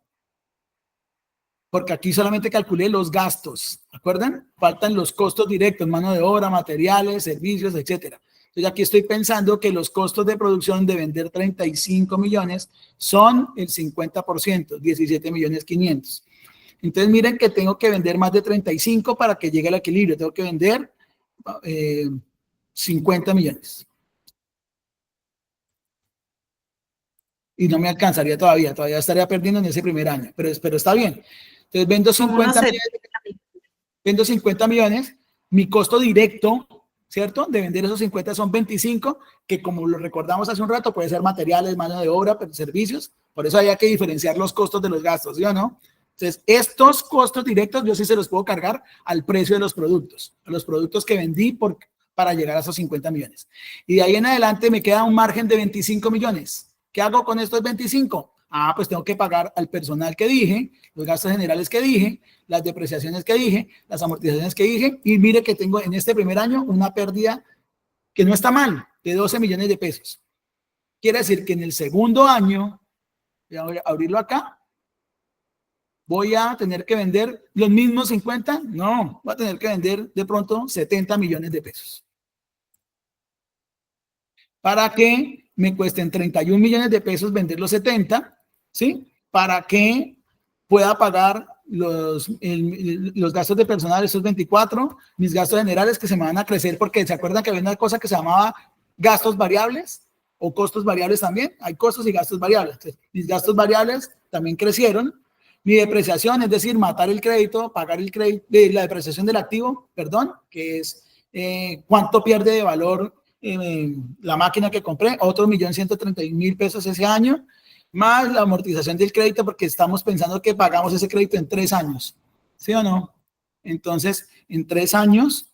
Porque aquí solamente calculé los gastos, ¿acuerdan? Faltan los costos directos, mano de obra, materiales, servicios, etcétera. Entonces aquí estoy pensando que los costos de producción de vender 35 millones son el 50%, 17.500.000. Entonces miren que tengo que vender más de 35 para que llegue al equilibrio. Tengo que vender 50 millones. Y no me alcanzaría todavía estaría perdiendo en ese primer año, pero está bien. Entonces vendo 50 millones, mi costo directo, ¿cierto? De vender esos 50 son 25, que como lo recordamos hace un rato, puede ser materiales, mano de obra, servicios, por eso hay que diferenciar los costos de los gastos, ¿sí o no? Entonces, estos costos directos yo sí se los puedo cargar al precio de los productos, a los productos que vendí para llegar a esos 50 millones. Y de ahí en adelante me queda un margen de 25 millones. ¿Qué hago con estos 25? Pues tengo que pagar al personal que dije, los gastos generales que dije, las depreciaciones que dije, las amortizaciones que dije, y mire que tengo en este primer año una pérdida que no está mal, de 12 millones de pesos. Quiere decir que en el segundo año, voy a abrirlo acá, ¿Voy a tener que vender los mismos 50? No, voy a tener que vender de pronto 70 millones de pesos. Para que me cuesten 31 millones de pesos vender los 70, ¿sí? Para que pueda pagar los gastos de personal, esos 24, mis gastos generales que se me van a crecer, porque se acuerdan que había una cosa que se llamaba gastos variables o costos variables también. Hay costos y gastos variables. Entonces, mis gastos variables también crecieron. Mi depreciación, es decir, matar el crédito, pagar el crédito, la depreciación del activo, perdón, que es cuánto pierde de valor la máquina que compré, otro 1.131.000 pesos ese año, más la amortización del crédito, porque estamos pensando que pagamos ese crédito en 3 años, ¿sí o no? Entonces, en 3 años,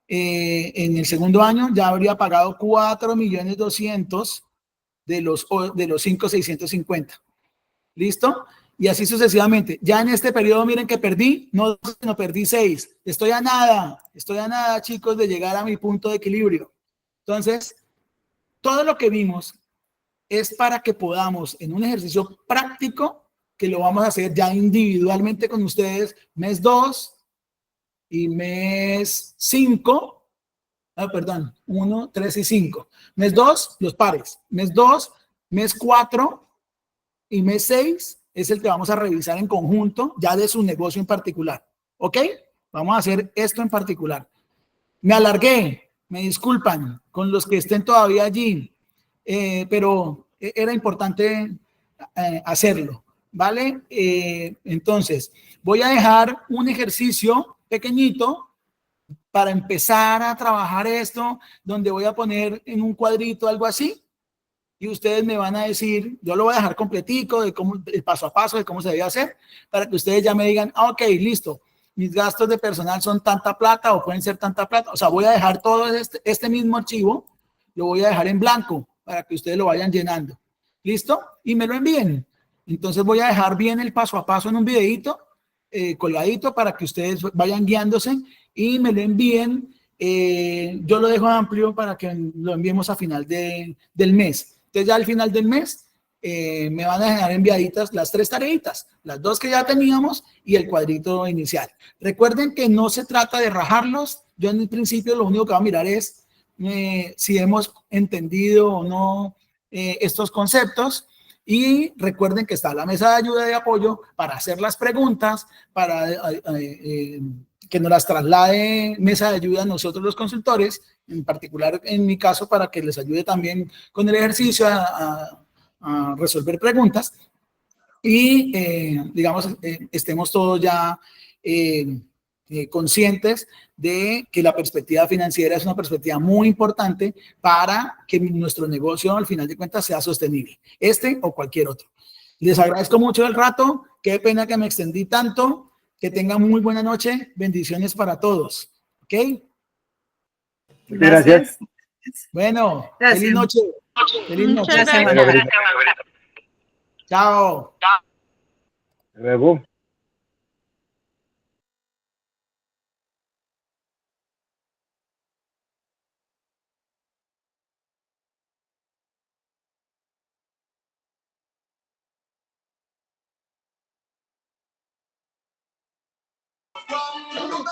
en el segundo año ya habría pagado 4.200.000 de los 5.650. ¿Listo? Y así sucesivamente. Ya en este periodo, miren que perdí, no perdí 6. Estoy a nada, chicos, de llegar a mi punto de equilibrio. Entonces, todo lo que vimos es para que podamos, en un ejercicio práctico, que lo vamos a hacer ya individualmente con ustedes, mes 2 y mes 5, perdón, 1, 3 y 5. Mes 2, los pares. Mes 2, mes 4 y mes 6 es el que vamos a revisar en conjunto, ya de su negocio en particular. ¿Ok? Vamos a hacer esto en particular. Me alargué, me disculpan con los que estén todavía allí, pero era importante hacerlo, ¿vale? Entonces, voy a dejar un ejercicio pequeñito para empezar a trabajar esto, donde voy a poner en un cuadrito algo así, y ustedes me van a decir, yo lo voy a dejar completico, de cómo, el paso a paso de cómo se debe hacer, para que ustedes ya me digan, ok, listo, mis gastos de personal son tanta plata o pueden ser tanta plata. O sea, voy a dejar todo este mismo archivo, lo voy a dejar en blanco para que ustedes lo vayan llenando. ¿Listo? Y me lo envíen. Entonces voy a dejar bien el paso a paso en un videito colgadito para que ustedes vayan guiándose y me lo envíen. Yo lo dejo amplio para que lo enviemos a final del mes. Entonces ya al final del mes me van a dejar enviaditas las 3 tareitas, las 2 que ya teníamos y el cuadrito inicial. Recuerden que no se trata de rajarlos. Yo en el principio lo único que voy a mirar es si hemos entendido o no estos conceptos. Y recuerden que está la mesa de ayuda y de apoyo para hacer las preguntas, para que nos las traslade mesa de ayuda a nosotros los consultores, en particular en mi caso, para que les ayude también con el ejercicio a resolver preguntas y, digamos, estemos todos ya conscientes de que la perspectiva financiera es una perspectiva muy importante para que nuestro negocio al final de cuentas sea sostenible, este o cualquier otro. Les agradezco mucho el rato, qué pena que me extendí tanto, que tengan muy buena noche, bendiciones para todos, ¿ok? Gracias. Bueno, Gracias. feliz noche. Feliz noche. Gracias, Bueno, Manuel. Chao. luego. From